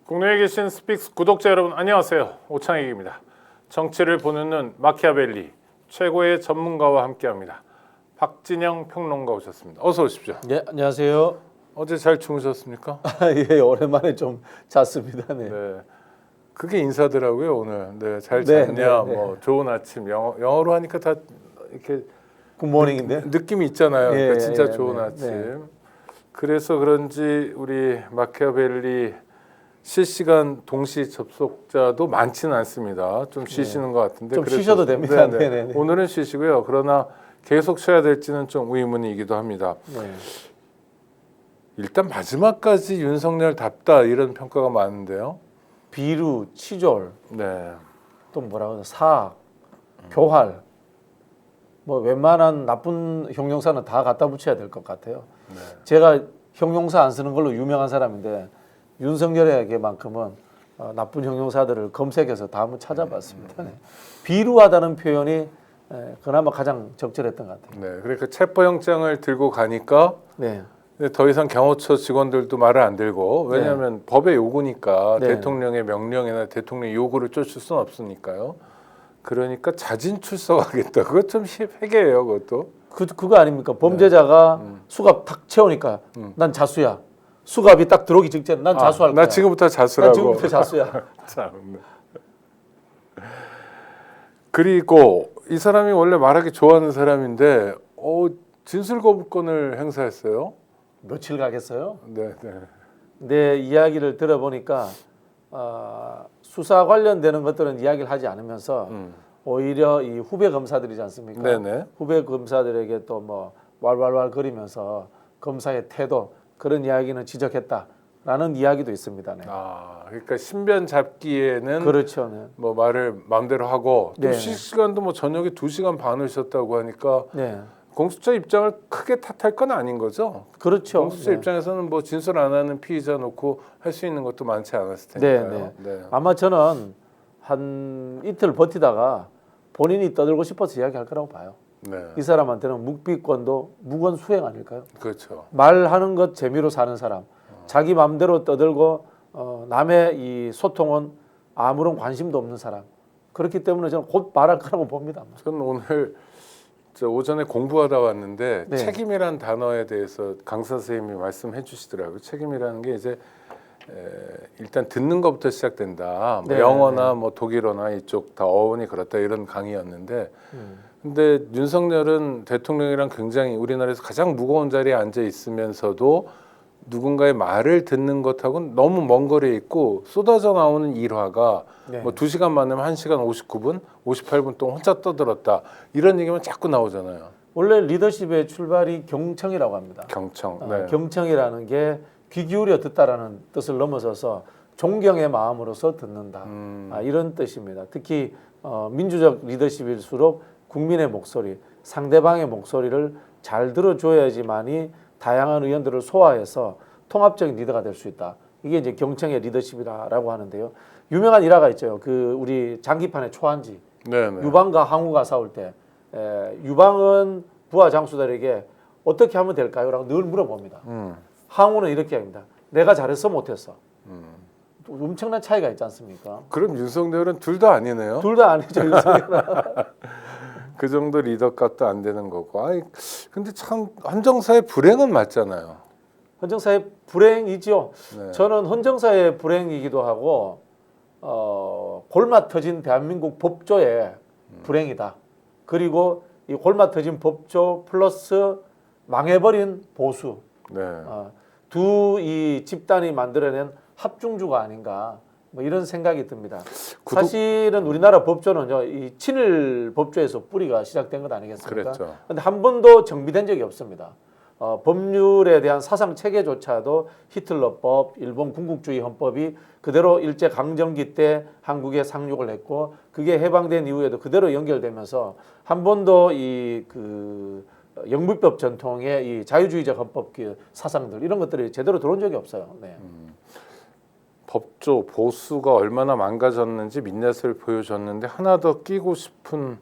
국내에 계신 스픽스 구독자 여러분 안녕하세요. 오창익입니다. 정치를 보는 눈 마키아벨리 최고의 전문가와 함께합니다. 박진영 평론가 오셨습니다. 어서 오십시오. 네, 안녕하세요. 어제 잘 주무셨습니까? 예, 오랜만에 좀 잤습니다. 네. 네. 그게 인사더라고요 오늘. 네, 잘 네, 잤냐, 네, 뭐 좋은 아침. 영어로 하니까 다 이렇게 굿모닝인데. 느낌이 있잖아요. 예, 그러니까 진짜 예, 좋은 네, 아침. 네. 그래서 그런지 우리 마키아벨리 실시간 동시 접속자도 많지는 않습니다. 좀 쉬시는 것 같은데 좀 그래서- 쉬셔도 됩니다. 네네. 네네네. 오늘은 쉬시고요. 그러나 계속 쉬어야 될지는 좀 의문이기도 합니다. 네. 일단 마지막까지 윤석열답다 이런 평가가 많은데요. 비루, 치졸, 네. 또 뭐라 그러나 사악, 교활. 뭐 웬만한 나쁜 형용사는 다 갖다 붙여야 될 것 같아요. 네. 제가 형용사 안 쓰는 걸로 유명한 사람인데 윤석열에게만큼은 나쁜 형용사들을 검색해서 다 한번 찾아봤습니다. 네. 비루하다는 표현이 그나마 가장 적절했던 것 같아요. 네. 그러니까 체포영장을 들고 가니까 네. 더 이상 경호처 직원들도 말을 안 들고 왜냐하면 법의 요구니까 네. 대통령의 명령이나 대통령의 요구를 쫓을 수는 없으니까요. 그러니까 자진 출석하겠다. 그것 좀 회개예요, 그것도. 그거 아닙니까? 범죄자가 수갑 탁 채우니까 난 자수야. 수갑이 딱 들어오기 직전에 난 자수할 거야. 나 지금부터 자수라고. 난 지금부터 자수야. 참. 그리고 이 사람이 원래 말하기 좋아하는 사람인데 진술 거부권을 행사했어요. 며칠 가겠어요? 네, 네. 내 이야기를 들어보니까 수사 관련되는 것들은 이야기를 하지 않으면서 오히려 이 후배 검사들이지 않습니까? 네네. 후배 검사들에게 또 뭐 왈왈왈 거리면서 검사의 태도 그런 이야기는 지적했다라는 이야기도 있습니다. 네. 그러니까 신변 잡기에는 그렇죠. 네. 뭐 말을 마음대로 하고 또 네. 휴식 시간도 뭐 저녁에 2시간 반을 쉬었다고 하니까 네. 공수처 입장을 크게 탓할 건 아닌 거죠. 그렇죠. 공수처 네. 입장에서는 뭐 진술 안 하는 피의자 놓고 할 수 있는 것도 많지 않았을 네, 테니까요. 네. 아마 저는 한 이틀 버티다가 본인이 떠들고 싶어서 이야기할 거라고 봐요. 네. 이 사람한테는 묵비권도 무건 수행 아닐까요? 그렇죠. 말하는 것 재미로 사는 사람, 자기 마음대로 떠들고 남의 이 소통은 아무런 관심도 없는 사람. 그렇기 때문에 저는 곧 말할 거라고 봅니다. 저는 오늘 오전에 공부하다 왔는데 네. 책임이란 단어에 대해서 강사 선생님이 말씀해 주시더라고요. 책임이라는 게 이제 일단 듣는 것부터 시작된다. 뭐 네, 영어나 뭐 독일어나 이쪽 다 어원이 그렇다 이런 강의였는데 근데 윤석열은 대통령이랑 굉장히 우리나라에서 가장 무거운 자리에 앉아 있으면서도 누군가의 말을 듣는 것하고는 너무 먼 거리에 있고 쏟아져 나오는 일화가 네. 뭐 2시간 만나면 1시간 59분, 58분 동안 혼자 떠들었다. 이런 얘기만 자꾸 나오잖아요. 원래 리더십의 출발이 경청이라고 합니다. 경청. 네. 경청이라는 게 귀 기울여 듣다라는 뜻을 넘어서서 존경의 마음으로서 듣는다. 이런 뜻입니다. 특히 민주적 리더십일수록 국민의 목소리, 상대방의 목소리를 잘 들어줘야지만이 다양한 의견들을 소화해서 통합적인 리더가 될 수 있다. 이게 이제 경청의 리더십이라고 하는데요. 유명한 일화가 있죠. 그 우리 장기판의 초한지 네네. 유방과 항우가 싸울 때 유방은 부하 장수들에게 어떻게 하면 될까요? 라고 늘 물어봅니다. 항우는 이렇게 합니다. 내가 잘했어 못했어. 엄청난 차이가 있지 않습니까? 그럼 윤석열은 둘 다 아니네요. 둘 다 아니죠. 윤석열은. 그 정도 리더값도 안 되는 거고. 근데 참 헌정사의 불행은 맞잖아요. 헌정사의 불행이죠. 네. 저는 헌정사의 불행이기도 하고 골마 터진 대한민국 법조의 불행이다. 그리고 이 골마 터진 법조 플러스 망해버린 보수 네. 두 이 집단이 만들어낸 합중주가 아닌가 뭐 이런 생각이 듭니다. 사실은 우리나라 법조는요, 이 친일 법조에서 뿌리가 시작된 것 아니겠습니까? 그랬죠. 근데 한 번도 정비된 적이 없습니다. 법률에 대한 사상 체계조차도 히틀러법, 일본 군국주의 헌법이 그대로 일제 강점기 때 한국에 상륙을 했고 그게 해방된 이후에도 그대로 연결되면서 한 번도 이 영불법 전통의 이 자유주의적 헌법 사상들 이런 것들이 제대로 들어온 적이 없어요. 네. 법조 보수가 얼마나 망가졌는지 민낯을 보여줬는데 하나 더 끼고 싶은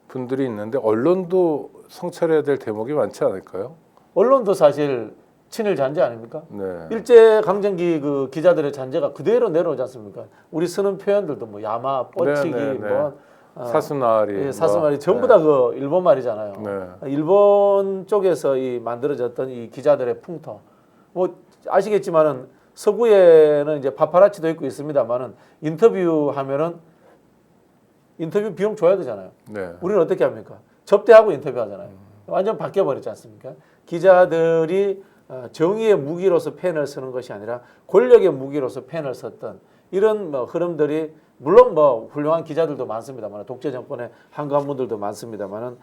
분들이 있는데 언론도 성찰해야 될 대목이 많지 않을까요? 언론도 사실 친일 잔재 아닙니까? 네. 일제 강점기 그 기자들의 잔재가 그대로 내려오지 않습니까? 우리 쓰는 표현들도 뭐 야마, 뻗치기, 네, 네, 네. 뭐 사스나리, 예, 사스말이 뭐, 전부 다 그 일본 말이잖아요. 네. 일본 쪽에서 이 만들어졌던 이 기자들의 풍토. 뭐 아시겠지만은 서구에는 이제 파파라치도 있고 있습니다만은 인터뷰하면은 인터뷰 비용 줘야 되잖아요. 네. 우리는 어떻게 합니까? 접대하고 인터뷰하잖아요. 완전 바뀌어 버렸지 않습니까? 기자들이 정의의 무기로서 펜을 쓰는 것이 아니라 권력의 무기로서 펜을 썼던 이런 뭐 흐름들이 물론 뭐 훌륭한 기자들도 많습니다만 독재 정권의 한가한분들도 많습니다만은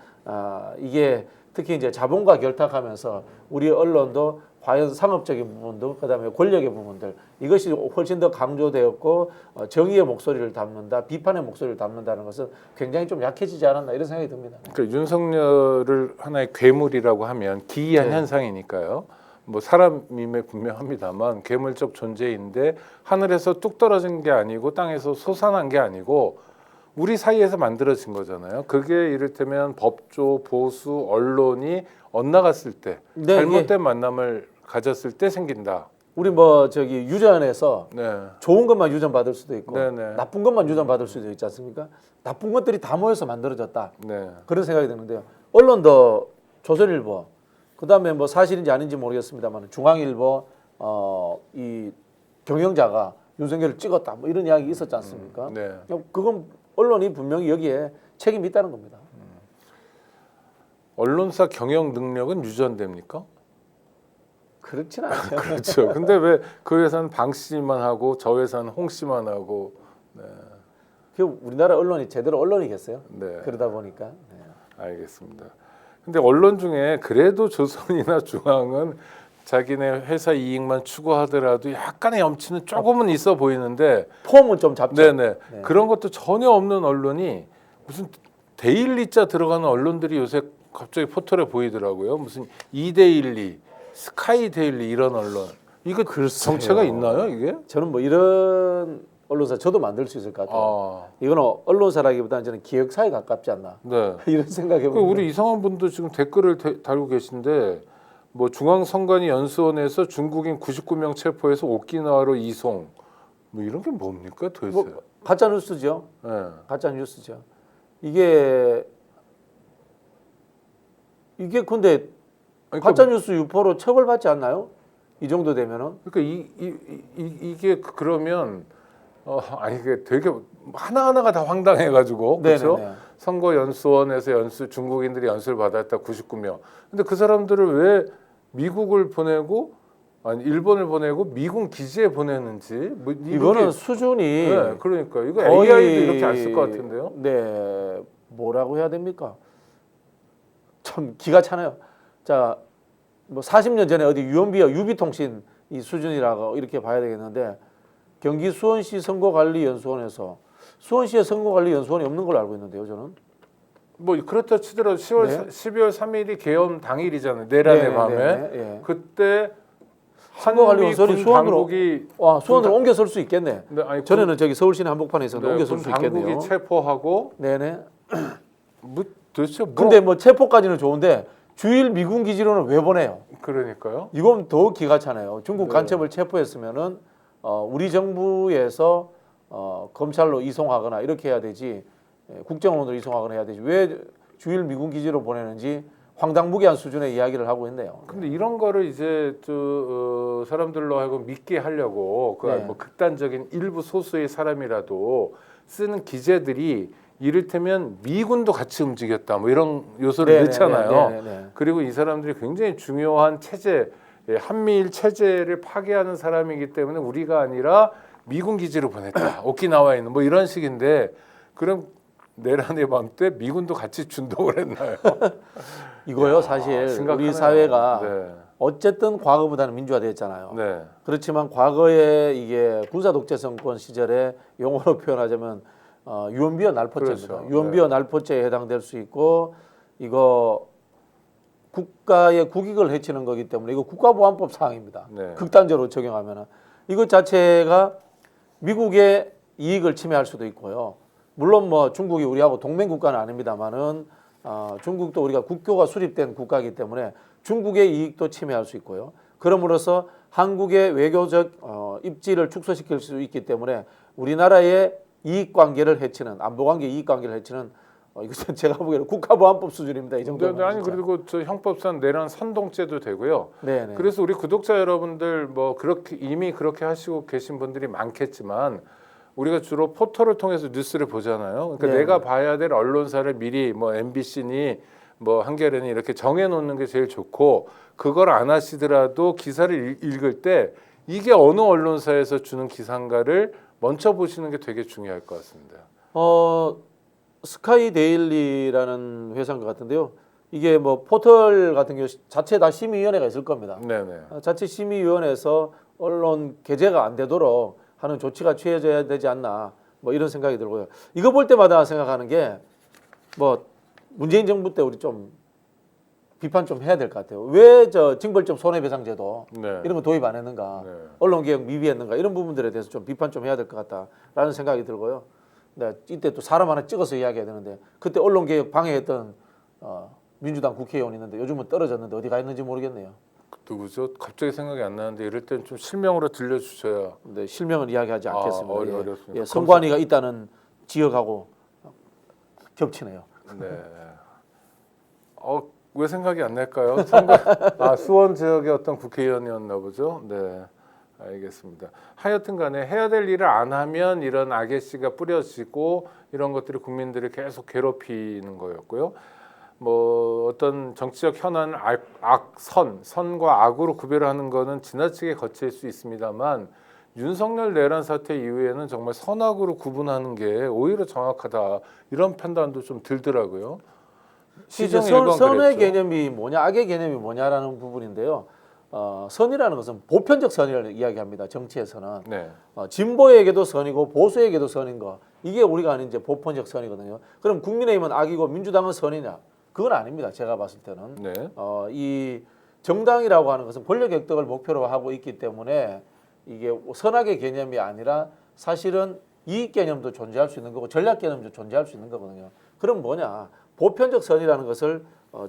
이게 특히 이제 자본과 결탁하면서 우리 언론도 과연 상업적인 부분도 그다음에 권력의 부분들 이것이 훨씬 더 강조되었고 정의의 목소리를 담는다, 비판의 목소리를 담는다는 것은 굉장히 좀 약해지지 않았나 이런 생각이 듭니다. 그러니까 윤석열을 하나의 괴물이라고 하면 기이한 네. 현상이니까요. 뭐 사람임에 분명합니다만 괴물적 존재인데 하늘에서 뚝 떨어진 게 아니고 땅에서 솟아난 게 아니고 우리 사이에서 만들어진 거잖아요. 그게 이를테면 법조, 보수, 언론이 엇나갔을 때 네, 잘못된 만남을 가졌을 때 생긴다. 우리 뭐 저기 유전에서 네. 좋은 것만 유전 받을 수도 있고 네네. 나쁜 것만 유전 받을 수도 있지 않습니까? 나쁜 것들이 다 모여서 만들어졌다. 네. 그런 생각이 드는데요. 언론도 조선일보, 그다음에 뭐 사실인지 아닌지 모르겠습니다만 중앙일보 이 경영자가 윤석열을 찍었다. 뭐 이런 이야기 있었지 않습니까? 네. 그건 언론이 분명히 여기에 책임이 있다는 겁니다. 언론사 경영 능력은 유전됩니까? 그렇진 않죠. 그렇죠. 근데 왜 그 회사는 방 씨만 하고 저 회사는 홍 씨만 하고 네. 그 우리나라 언론이 제대로 언론이겠어요? 네. 그러다 보니까. 네. 알겠습니다. 근데 언론 중에 그래도 조선이나 중앙은 자기네 회사 이익만 추구하더라도 약간의 염치는 조금은 있어 보이는데 폼은 좀 잡죠. 네네. 네. 그런 것도 전혀 없는 언론이 무슨 데일리자 들어가는 언론들이 요새 갑자기 포털에 보이더라고요. 무슨 이데일리, 스카이데일리 이런 언론. 이거 글쎄요. 정체가 있나요 이게? 저는 뭐 이런 언론사 저도 만들 수 있을 것 같아요. 이거는 언론사라기보다는 저는 기획사에 가깝지 않나 네. 이런 생각해 그 봅니다. 우리 이상한 분도 지금 댓글을 달고 계신데 뭐 중앙선관위 연수원에서 중국인 99명 체포해서 오키나와로 이송 뭐 이런 게 뭡니까 도대체? 뭐 가짜 뉴스죠. 네. 가짜 뉴스죠. 이게 근데 그러니까, 가짜 뉴스 유포로 처벌받지 않나요? 이 정도 되면은 그러니까 이게 그러면 아니 이게 되게 하나 하나가 다 황당해가지고 그렇죠? 네네네. 선거 연수원에서 중국인들이 연수를 받았다 99명. 근데 그 사람들을 왜 미국을 보내고 아니 일본을 보내고 미군 기지에 보내는지 뭐 이거는 수준이 네, 그러니까 이거 거의 AI도 이렇게 안 쓸 것 같은데요. 네, 뭐라고 해야 됩니까? 참 기가 차네요. 자, 뭐 40년 전에 어디 유언비어 유비통신 이 수준이라고 이렇게 봐야 되겠는데 경기 수원시 선거관리연수원에서 수원시에 선거관리연수원이 없는 걸로 알고 있는데요, 저는. 뭐 그렇다 치더라도 12월 3일이 개헌 당일이잖아요. 내란의 밤에 예. 그때 선거관리연수원이 한미 군 수원으로 당국이 수원으로 옮겨 설 수 있겠네. 네, 아니, 전에는 저기 서울시내 한복판에 있었는데 옮겨 설 수 있겠네요. 당국이 체포하고 네네. 뭐 도대체 뭐 근데 뭐 체포까지는 좋은데 주일 미군 기지로는 왜 보내요? 그러니까요. 이건 더 기가 차네요. 중국 네. 간첩을 체포했으면은 우리 정부에서 검찰로 이송하거나 이렇게 해야 되지 국정원으로 이송하거나 해야 되지 왜 주일 미군 기지로 보내는지 황당무계한 수준의 이야기를 하고 있네요. 근데 이런 거를 이제 사람들로 하여금 믿게 하려고 네. 뭐 극단적인 일부 소수의 사람이라도 쓰는 기재들이 이를테면 미군도 같이 움직였다 뭐 이런 요소를 네네네, 넣잖아요. 네네네. 그리고 이 사람들이 굉장히 중요한 체제, 한미일 체제를 파괴하는 사람이기 때문에 우리가 아니라 미군 기지로 보냈다. 오키나와에 있는 뭐 이런 식인데 그럼 내란의 밤 때 미군도 같이 준동을 했나요? 이거요 사실 심각하네요. 우리 사회가 네. 어쨌든 과거보다는 민주화됐잖아요. 네. 그렇지만 과거에 이게 군사 독재 정권 시절에 용어로 표현하자면 유언비어 날포죄입니다. 그렇죠. 유언비어 날포죄에 해당될 수 있고 이거 국가의 국익을 해치는 거기 때문에 이거 국가보안법 사항입니다. 네. 극단적으로 적용하면은 이것 자체가 미국의 이익을 침해할 수도 있고요. 물론 뭐 중국이 우리하고 동맹 국가는 아닙니다만은 중국도 우리가 국교가 수립된 국가이기 때문에 중국의 이익도 침해할 수 있고요. 그럼으로써 한국의 외교적 입지를 축소시킬 수 있기 때문에 우리나라의 이익관계를 해치는 안보관계 이익관계를 해치는 이것은 제가 보기에는 국가보안법 수준입니다. 이 정도는. 아니 그리고 저 형법상 내란 선동죄도 되고요. 네네. 그래서 우리 구독자 여러분들 뭐 그렇게 이미 그렇게 하시고 계신 분들이 많겠지만 우리가 주로 포털을 통해서 뉴스를 보잖아요. 그러니까 네. 내가 봐야 될 언론사를 미리 뭐 MBC니 뭐 한겨레니 이렇게 정해 놓는 게 제일 좋고 그걸 안 하시더라도 기사를 읽을 때 이게 어느 언론사에서 주는 기사인가를 먼저 보시는 게 되게 중요할 것 같습니다. 스카이 데일리라는 회사인 것 같은데요. 이게 뭐 포털 같은 경우 자체 다 심의위원회가 있을 겁니다. 네네. 자체 심의위원회에서 언론 게재가 안 되도록 하는 조치가 취해져야 되지 않나 뭐 이런 생각이 들고요. 이거 볼 때마다 생각하는 게 뭐 문재인 정부 때 우리 좀 비판 좀 해야 될 것 같아요. 왜 저 징벌적 손해배상제도 네. 이런 거 도입 안 했는가, 네. 언론개혁 미비했는가 이런 부분들에 대해서 좀 비판 좀 해야 될 것 같다라는 생각이 들고요. 네, 이때 또 사람 하나 찍어서 이야기해야 되는데 그때 언론개혁 방해했던 민주당 국회의원이 있는데 요즘은 떨어졌는데 어디 가 있는지 모르겠네요. 누구죠? 갑자기 생각이 안 나는데 이럴 땐 좀 실명으로 들려주셔야. 근데 실명은 이야기하지 않겠습니다. 어렵습니다. 예, 선관위가 있다는 지역하고 겹치네요. 네. 왜 생각이 안 날까요? 수원 지역의 어떤 국회의원이었나 보죠. 네, 알겠습니다. 하여튼간에 해야 될 일을 안 하면 이런 악의씨가 뿌려지고 이런 것들이 국민들을 계속 괴롭히는 거였고요. 뭐 어떤 정치적 현안을 선과 악으로 구별하는 거는 지나치게 거칠 수 있습니다만 윤석열 내란 사태 이후에는 정말 선악으로 구분하는 게 오히려 정확하다 이런 판단도 좀 들더라고요. 시정 일관 선의 그랬죠. 개념이 뭐냐, 악의 개념이 뭐냐라는 부분인데요. 선이라는 것은 보편적 선을 이야기합니다. 정치에서는 네. 진보에게도 선이고 보수에게도 선인 거 이게 우리가 아는 이제 보편적 선이거든요. 그럼 국민의힘은 악이고 민주당은 선이냐? 그건 아닙니다. 제가 봤을 때는 네. 이 정당이라고 하는 것은 권력 획득을 목표로 하고 있기 때문에 이게 선악의 개념이 아니라 사실은 이익 개념도 존재할 수 있는 거고 전략 개념도 존재할 수 있는 거거든요. 그럼 뭐냐? 보편적 선이라는 것을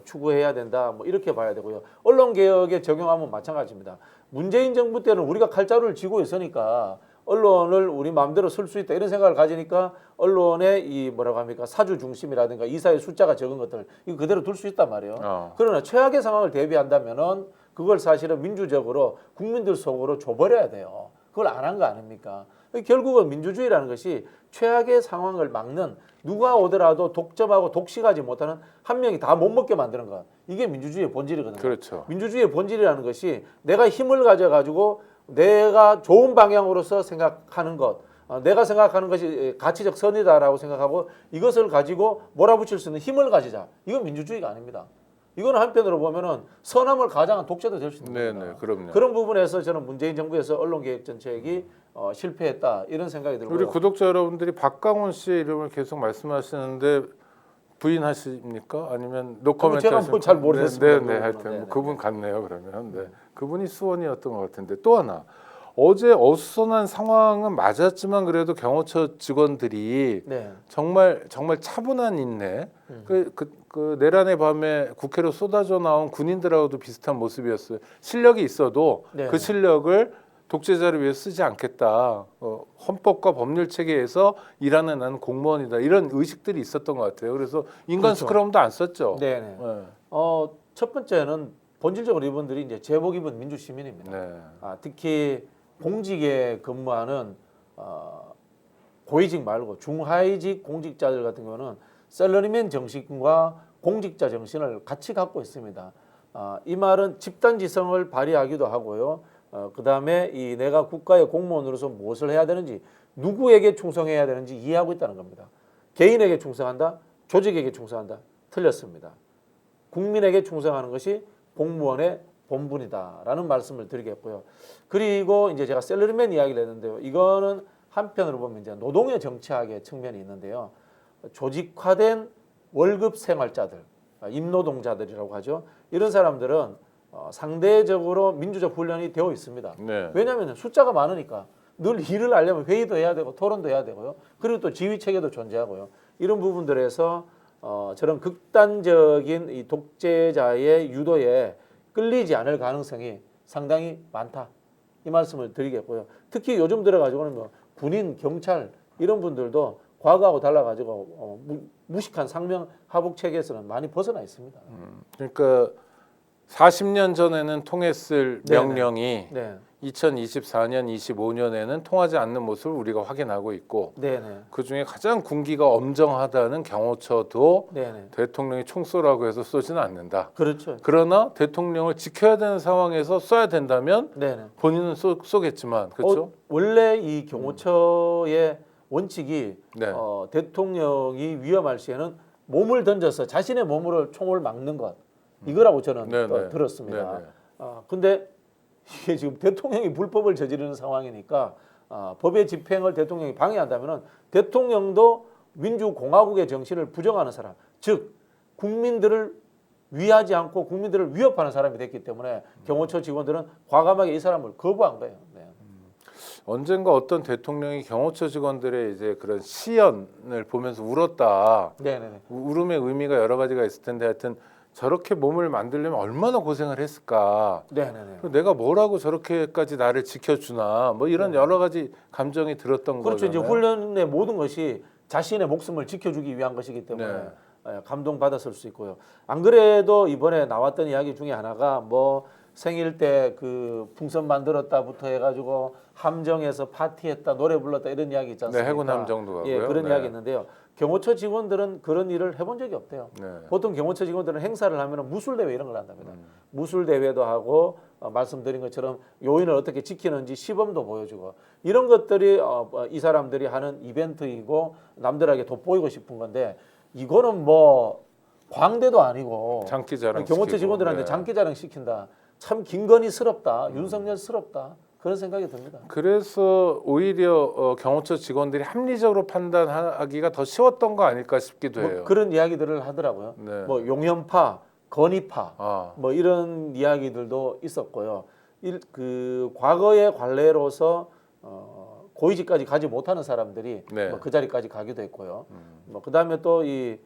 추구해야 된다. 뭐 이렇게 봐야 되고요. 언론 개혁에 적용하면 마찬가지입니다. 문재인 정부 때는 우리가 칼자루를 쥐고 있으니까 언론을 우리 마음대로 쓸 수 있다 이런 생각을 가지니까 언론의 이 뭐라고 합니까 사주 중심이라든가 이사의 숫자가 적은 것들 이거 그대로 둘 수 있단 말이에요. 그러나 최악의 상황을 대비한다면은 그걸 사실은 민주적으로 국민들 속으로 줘버려야 돼요. 그걸 안 한 거 아닙니까? 결국은 민주주의라는 것이 최악의 상황을 막는 누가 오더라도 독점하고 독식하지 못하는 한 명이 다 못 먹게 만드는 것. 이게 민주주의의 본질이거든요. 그렇죠. 민주주의의 본질이라는 것이 내가 힘을 가져가지고 내가 좋은 방향으로서 생각하는 것, 내가 생각하는 것이 가치적 선이다라고 생각하고 이것을 가지고 몰아붙일 수 있는 힘을 가지자. 이건 민주주의가 아닙니다. 이거는 한편으로 보면은 선함을 가장한 독재도 될 수 있는 겁니다. 네, 그럼요. 그런 부분에서 저는 문재인 정부에서 언론개혁 정책이 실패했다 이런 생각이 들고요. 우리 구독자 여러분들이 박강원 씨의 이름을 계속 말씀하시는데 부인하십니까? 아니면 노코멘트 제가 하십니까? 잘 모르겠습니다. 네, 하여튼 네, 네, 그분 같네요. 그러면 네. 그분이 수원이었던 것 같은데 또 하나 어제 어수선한 상황은 맞았지만 그래도 경호처 직원들이 네. 정말 차분한 인내. 그 내란의 밤에 국회로 쏟아져 나온 군인들하고도 비슷한 모습이었어요. 실력이 있어도 네. 그 실력을 독재자를 위해 쓰지 않겠다. 헌법과 법률 체계에서 일하는 나는 공무원이다. 이런 의식들이 있었던 것 같아요. 그래서 인간 그렇죠. 스크럼도 안 썼죠. 네. 네. 첫 번째는 본질적으로 이분들이 이제 제복 입은 민주 시민입니다. 네. 특히 공직에 근무하는 고위직 말고 중하위직 공직자들 같은 경우는 셀러리맨 정신과 공직자 정신을 같이 갖고 있습니다. 이 말은 집단지성을 발휘하기도 하고요. 그다음에 이 내가 국가의 공무원으로서 무엇을 해야 되는지 누구에게 충성해야 되는지 이해하고 있다는 겁니다. 개인에게 충성한다, 조직에게 충성한다. 틀렸습니다. 국민에게 충성하는 것이 공무원의 본분이다라는 말씀을 드리겠고요. 그리고 이제 제가 셀러리맨 이야기를 했는데요. 이거는 한편으로 보면 이제 노동의 정치학의 측면이 있는데요. 조직화된 월급 생활자들, 임노동자들이라고 하죠. 이런 사람들은 상대적으로 민주적 훈련이 되어 있습니다. 네. 왜냐하면 숫자가 많으니까 늘 일을 하려면 회의도 해야 되고 토론도 해야 되고요. 그리고 또 지휘 체계도 존재하고요. 이런 부분들에서 저런 극단적인 이 독재자의 유도에 끌리지 않을 가능성이 상당히 많다. 이 말씀을 드리겠고요. 특히 요즘 들어가지고는 뭐 군인, 경찰 이런 분들도 과거하고 달라가지고 무식한 상명 하복 체계에서는 많이 벗어나 있습니다. 그러니까 40년 전에는 통했을 네네. 명령이 네, 2024년, 25년에는 통하지 않는 모습을 우리가 확인하고 있고 네네, 그 중에 가장 군기가 엄정하다는 경호처도 네네. 대통령이 총 쏘라고 해서 쏘지는 않는다. 그렇죠. 그러나 대통령을 지켜야 되는 상황에서 쏴야 된다면 네네. 본인은 쏘겠지만 그렇죠? 원래 이 경호처의 원칙이 네. 대통령이 위험할 시에는 몸을 던져서 자신의 몸으로 총을 막는 것 이거라고 저는 네네. 들었습니다. 네네. 근데 이게 지금 대통령이 불법을 저지르는 상황이니까 법의 집행을 대통령이 방해한다면은 대통령도 민주공화국의 정신을 부정하는 사람, 즉 국민들을 위하지 않고 국민들을 위협하는 사람이 됐기 때문에 경호처 직원들은 과감하게 이 사람을 거부한 거예요. 네. 언젠가 어떤 대통령이 경호처 직원들의 이제 그런 시연을 보면서 울었다. 네네네. 울음의 의미가 여러 가지가 있을 텐데 하여튼 저렇게 몸을 만들려면 얼마나 고생을 했을까. 네네네. 내가 뭐라고 저렇게까지 나를 지켜주나 뭐 이런 여러 가지 감정이 들었던 그렇죠. 이제 거잖아요. 훈련의 모든 것이 자신의 목숨을 지켜주기 위한 것이기 때문에 네. 감동받았을 수 있고요. 안 그래도 이번에 나왔던 이야기 중에 하나가 뭐 생일 때 그 풍선 만들었다부터 해가지고 함정에서 파티했다 노래 불렀다 이런 이야기 있지 않습니까? 네, 해군 함정도 가고요. 예, 그런 네. 이야기 있는데요. 경호처 직원들은 그런 일을 해본 적이 없대요. 네. 보통 경호처 직원들은 행사를 하면 무술 대회 이런 걸 한답니다. 무술 대회도 하고 말씀드린 것처럼 요인을 어떻게 지키는지 시범도 보여주고 이런 것들이 이 사람들이 하는 이벤트이고 남들에게 돋보이고 싶은 건데 이거는 뭐 광대도 아니고 장기자랑 경호처 시키고. 직원들한테 네. 장기자랑 시킨다. 참 김건희스럽다. 윤석열스럽다. 그런 생각이 듭니다. 그래서 오히려 경호처 직원들이 합리적으로 판단하기가 더 쉬웠던 거 아닐까 싶기도 해요. 뭐 그런 이야기들을 하더라고요. 네. 뭐 용현파, 건희파, 아, 뭐 이런 이야기들도 있었고요. 그 과거의 관례로서 고위직까지 가지 못하는 사람들이 네. 뭐 그 자리까지 가기도 했고요. 뭐 그다음에 또 이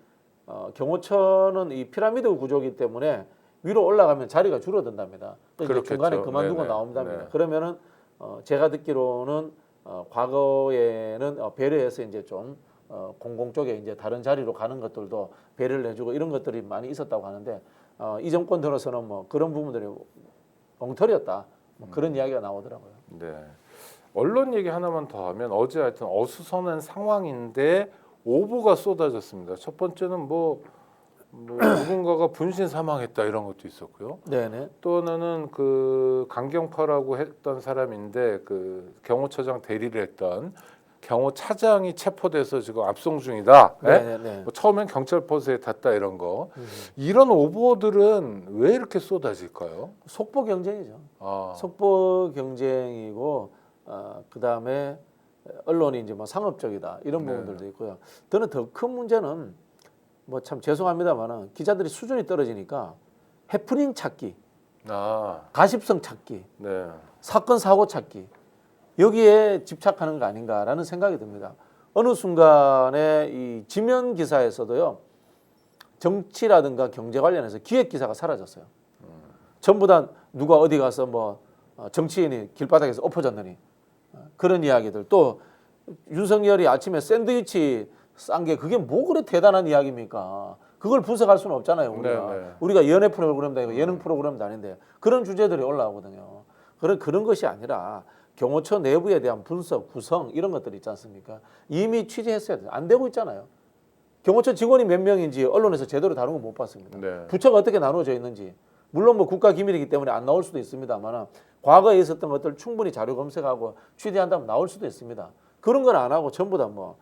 경호처는 이 피라미드 구조이기 때문에 위로 올라가면 자리가 줄어든답니다. 그래서 그렇겠죠. 중간에 그만두고 네네. 나온답니다. 네. 그러면은 제가 듣기로는 과거에는 배려해서 이제 좀 공공 쪽에 이제 다른 자리로 가는 것들도 배려를 해주고 이런 것들이 많이 있었다고 하는데 이 정권 들어서는 뭐 그런 부분들이 엉터리였다. 뭐 그런 이야기가 나오더라고요. 네. 언론 얘기 하나만 더 하면 어제 하여튼 어수선한 상황인데 오보가 쏟아졌습니다. 첫 번째는 뭐 누군가가 분신 사망했다 이런 것도 있었고요. 네네. 또 하나는 그 강경파라고 했던 사람인데 그 경호처장 대리를 했던 경호차장이 체포돼서 지금 압송 중이다. 네? 네네. 뭐 처음엔 경찰 버스에 탔다 이런 거. 이런 오보들은 왜 이렇게 쏟아질까요? 속보 경쟁이죠. 아, 속보 경쟁이고 그 다음에 언론이 이제 뭐 상업적이다 이런 네. 부분들도 있고요. 저는 더 큰 문제는 뭐 참 죄송합니다만은 기자들이 수준이 떨어지니까 해프닝 찾기, 가십성 찾기, 네. 사건 사고 찾기 여기에 집착하는 거 아닌가라는 생각이 듭니다. 어느 순간에 이 지면 기사에서도요 정치라든가 경제 관련해서 기획 기사가 사라졌어요. 전부 다 누가 어디 가서 뭐 정치인이 길바닥에서 엎어졌느니 그런 이야기들 또 윤석열이 아침에 샌드위치 싼 게 그게 뭐 그래 대단한 이야기입니까? 그걸 분석할 수는 없잖아요. 우리가 네, 네. 우리가 연애 프로그램도 아니고 예능 프로그램도 아닌데 그런 주제들이 올라오거든요. 그런 것이 아니라 경호처 내부에 대한 분석, 구성 이런 것들이 있지 않습니까? 이미 취재했어야 돼요. 안 되고 있잖아요. 경호처 직원이 몇 명인지 언론에서 제대로 다룬 거 못 봤습니다. 네. 부처가 어떻게 나눠져 있는지 물론 뭐 국가 기밀이기 때문에 안 나올 수도 있습니다만 과거에 있었던 것들 충분히 자료 검색하고 취재한다면 나올 수도 있습니다. 그런 건 안 하고 전부 다 뭐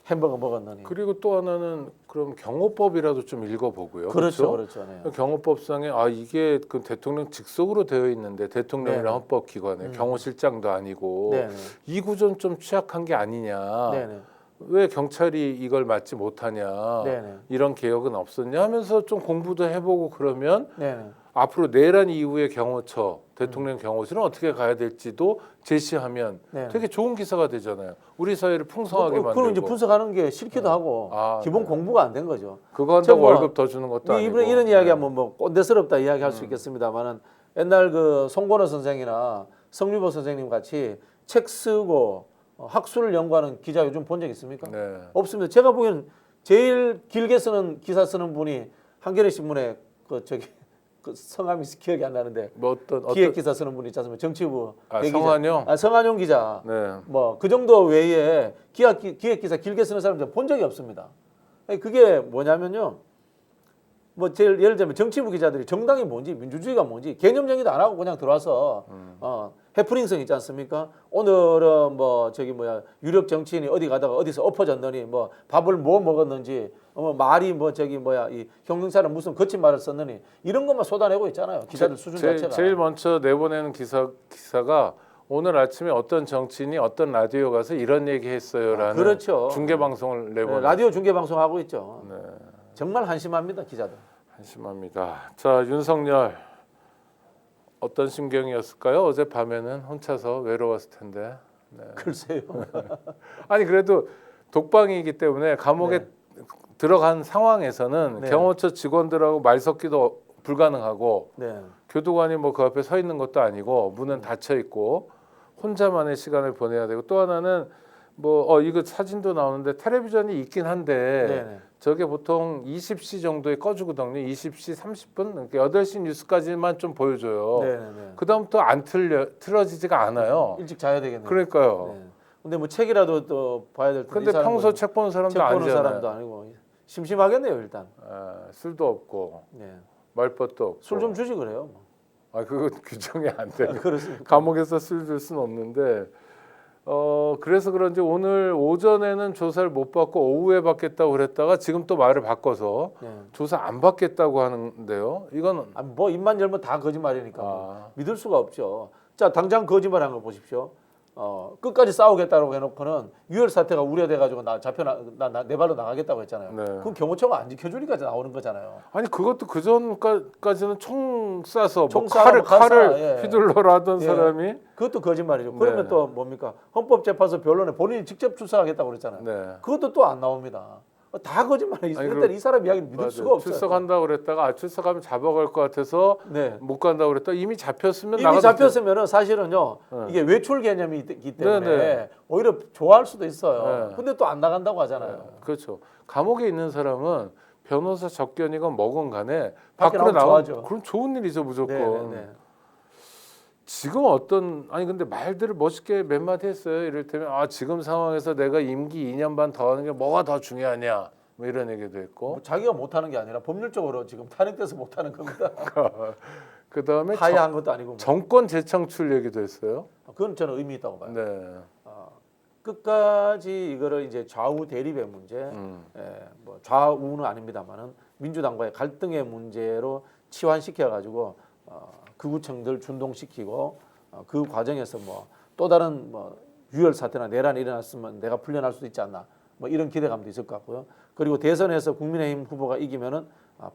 햄버거 먹었느니. 그리고 또 하나는 그럼 경호법이라도 좀 읽어보고요. 그렇죠, 그렇죠? 그렇죠. 네. 경호법상에 이게 그 대통령 직속으로 되어 있는데 대통령이랑 네네. 헌법기관에 경호실장도 아니고 네네. 이 구조는 좀 취약한 게 아니냐. 네네. 왜 경찰이 이걸 맡지 못하냐. 네네. 이런 개혁은 없었냐 하면서 좀 공부도 해보고 그러면 네네. 앞으로 내란 이후의 경호처, 대통령 경호실은 어떻게 가야 될지도 제시하면 네. 되게 좋은 기사가 되잖아요. 우리 사회를 풍성하게 만들고. 그럼 이제 분석하는 게 싫기도 하고 기본 네. 공부가 안 된 거죠. 그거 한다고 뭐 월급 더 주는 것도 아니고. 이런 이야기하면 뭐 꼰대스럽다 이야기할 수 있겠습니다만은 옛날 그 송건호 선생이나 성유보 선생님 같이 책 쓰고 학술을 연구하는 기자 요즘 본 적 있습니까? 네. 없습니다. 제가 보기엔 제일 길게 쓰는 기사 쓰는 분이 한겨레 신문에 그 성함이 기억이 안 나는데 뭐 기획 기사 쓰는 분이 있지 않습니까? 정치부 대기자. 성한용. 성한용 기자. 네. 뭐 그 정도 외에 기획 기사 길게 쓰는 사람들 본 적이 없습니다. 그게 뭐냐면요. 뭐 제일 예를 들면 정치부 기자들이 정당이 뭔지 민주주의가 뭔지 개념 정의도 안 하고 그냥 들어와서 해프닝성 있지 않습니까? 오늘은 뭐 유력 정치인이 어디 가다가 어디서 엎어졌느니 뭐 밥을 뭐 먹었는지 말이 이 형용사는 무슨 거친 말을 썼느니 이런 것만 쏟아내고 있잖아요. 기자들 수준 자체가. 제일 먼저 내보내는 기사가 오늘 아침에 어떤 정치인이 어떤 라디오 가서 이런 얘기했어요라는 그렇죠. 중계 방송을 내보내. 라디오 중계 방송 하고 있죠. 네. 정말 한심합니다, 기자들. 한심합니다. 자, 윤석열 어떤 심경이었을까요? 어제 밤에는 혼자서 외로웠을 텐데. 네. 글쎄요. 아니 그래도 독방이기 때문에 감옥에 들어간 상황에서는 네. 경호처 직원들하고 말 섞기도 불가능하고 네. 교도관이 뭐 그 앞에 서 있는 것도 아니고 문은 닫혀 있고 혼자만의 시간을 보내야 되고 또 하나는 뭐 이거 사진도 나오는데 텔레비전이 있긴 한데 네네. 저게 보통 20시 정도에 꺼주거든요. 20시 30분, 그러니까 8시 뉴스까지만 좀 보여줘요. 네네네. 그다음부터 안 틀어지지가 않아요. 일찍 자야 되겠네요. 그러니까요. 네. 근데 뭐 책이라도 또 봐야 될 텐데. 근데 평소 책 보는 사람도 책 보는 아니잖아요. 사람도 아니고 심심하겠네요 일단. 술도 없고 네. 말벗도 없고. 술 좀 주지 그래요. 뭐. 그거 규정이 안 돼요. 그렇습니까? 감옥에서 술 줄 수는 없는데 그래서 그런지 오늘 오전에는 조사를 못 받고 오후에 받겠다고 그랬다가 지금 또 말을 바꿔서 네. 조사 안 받겠다고 하는데요. 이거는 뭐 입만 열면 다 거짓말이니까 뭐 믿을 수가 없죠. 자 당장 거짓말한 거 보십시오. 끝까지 싸우겠다고 해놓고는 유혈 사태가 우려돼가지고 내 발로 나가겠다고 했잖아요. 네. 그 경호처가 안 지켜주니까 나오는 거잖아요. 아니 그것도 그 전까지는 총 쏴서 총 뭐 쏴서 칼을 예. 휘둘러라 하던 예. 사람이 그것도 거짓말이죠. 그러면 네. 또 뭡니까? 헌법재판소 변론에 본인이 직접 출석하겠다고 그랬잖아요. 네. 그것도 또 안 나옵니다. 다 거짓말이죠. 일단 이 사람 이야기를 믿을 맞아요. 수가 없어요. 출석한다고 그랬다가 출석하면 잡아갈 것 같아서 네. 못 간다고 그랬다. 이미 잡혔으면 이미 잡혔으면은 사실은요 네. 이게 외출 개념이 있기 때문에 네. 오히려 좋아할 수도 있어요. 네. 근데 또 안 나간다고 하잖아요. 그렇죠. 감옥에 있는 사람은 변호사 접견이건 뭐건 간에 밖에 밖으로 나오면 나오면 좋아하죠. 그럼 좋은 일이죠 무조건. 네. 지금 아니 근데 말들을 멋있게 몇 마디 했어요. 이를테면 지금 상황에서 내가 임기 2년 반 더 하는 게 뭐가 더 중요하냐 뭐 이런 얘기도 했고. 뭐 자기가 못하는 게 아니라 법률적으로 지금 탄핵돼서 못하는 겁니다. 그 다음에 하야한 것도 아니고. 정권 재창출 얘기도 했어요. 그건 저는 의미 있다고 봐요. 네. 끝까지 이거를 이제 좌우 대립의 문제, 뭐 좌우는 아닙니다만은 민주당과의 갈등의 문제로 치환시켜 가지고 극우층들 준동시키고 그 과정에서 뭐 또 다른 뭐 유혈 사태나 내란이 일어났으면 내가 풀려날 수도 있지 않나 뭐 이런 기대감도 있을 것 같고요. 그리고 대선에서 국민의힘 후보가 이기면은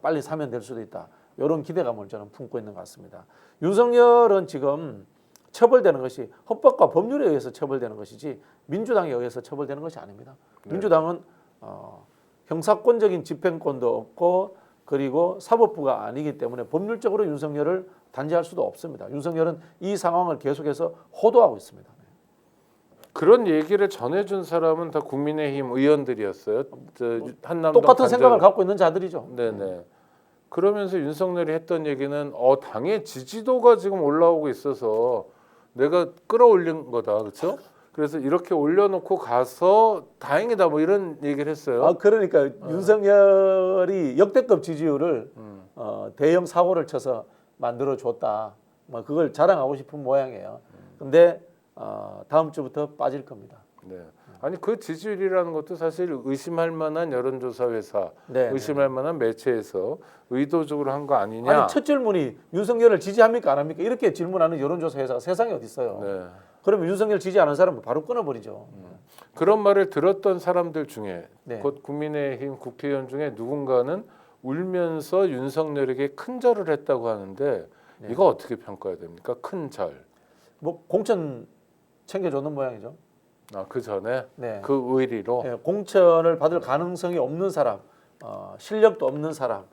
빨리 사면 될 수도 있다. 이런 기대감을 저는 품고 있는 것 같습니다. 윤석열은 지금 처벌되는 것이 헌법과 법률에 의해서 처벌되는 것이지 민주당에 의해서 처벌되는 것이 아닙니다. 네. 민주당은 형사권적인 집행권도 없고 그리고 사법부가 아니기 때문에 법률적으로 윤석열을 단죄할 수도 없습니다. 윤석열은 이 상황을 계속해서 호도하고 있습니다. 그런 얘기를 전해준 사람은 다 국민의힘 의원들이었어요. 한남동 똑같은 생각을 갖고 있는 자들이죠. 네네. 그러면서 윤석열이 했던 얘기는 당의 지지도가 지금 올라오고 있어서 내가 끌어올린 거다, 그렇죠? 그래서 이렇게 올려놓고 가서 다행이다, 뭐 이런 얘기를 했어요. 그러니까 윤석열이 역대급 지지율을 대형 사고를 쳐서 만들어 줬다. 뭐 그걸 자랑하고 싶은 모양이에요. 근데 다음 주부터 빠질 겁니다. 네. 아니 그 지지율이라는 것도 사실 의심할 만한 여론조사 회사, 네, 의심할 만한 매체에서 의도적으로 한 거 아니냐? 아니 첫 질문이 윤석열을 지지합니까 안 합니까? 이렇게 질문하는 여론조사 회사가 세상에 어디 있어요? 네. 그러면 윤석열 지지하는 사람은 바로 끊어버리죠. 그런 말을 들었던 사람들 중에 네. 곧 국민의힘 국회의원 중에 누군가는 울면서 윤석열에게 큰 절을 했다고 하는데 네. 이거 어떻게 평가해야 됩니까? 큰 절. 뭐 공천 챙겨줬는 모양이죠. 그 전에 네. 그 의리로. 네, 공천을 받을 가능성이 없는 사람, 실력도 없는 사람,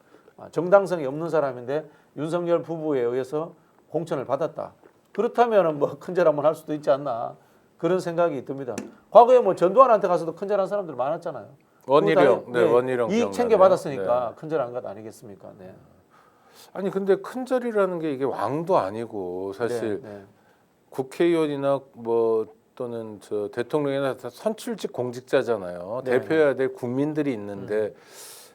정당성이 없는 사람인데 윤석열 부부에 의해서 공천을 받았다. 그렇다면은 뭐 큰절 한번 할 수도 있지 않나 그런 생각이 듭니다. 과거에 뭐 전두환한테 가서도 큰절한 사람들 많았잖아요. 원희룡, 그거 다, 원희룡 이익 기억나네요. 챙겨 받았으니까 큰절한 것 아니겠습니까? 네. 아니 근데 큰절이라는 게 이게 왕도 아니고 사실 네, 네. 국회의원이나 뭐 또는 저 대통령이나 다 선출직 공직자잖아요. 네, 대표해야 될 국민들이 있는데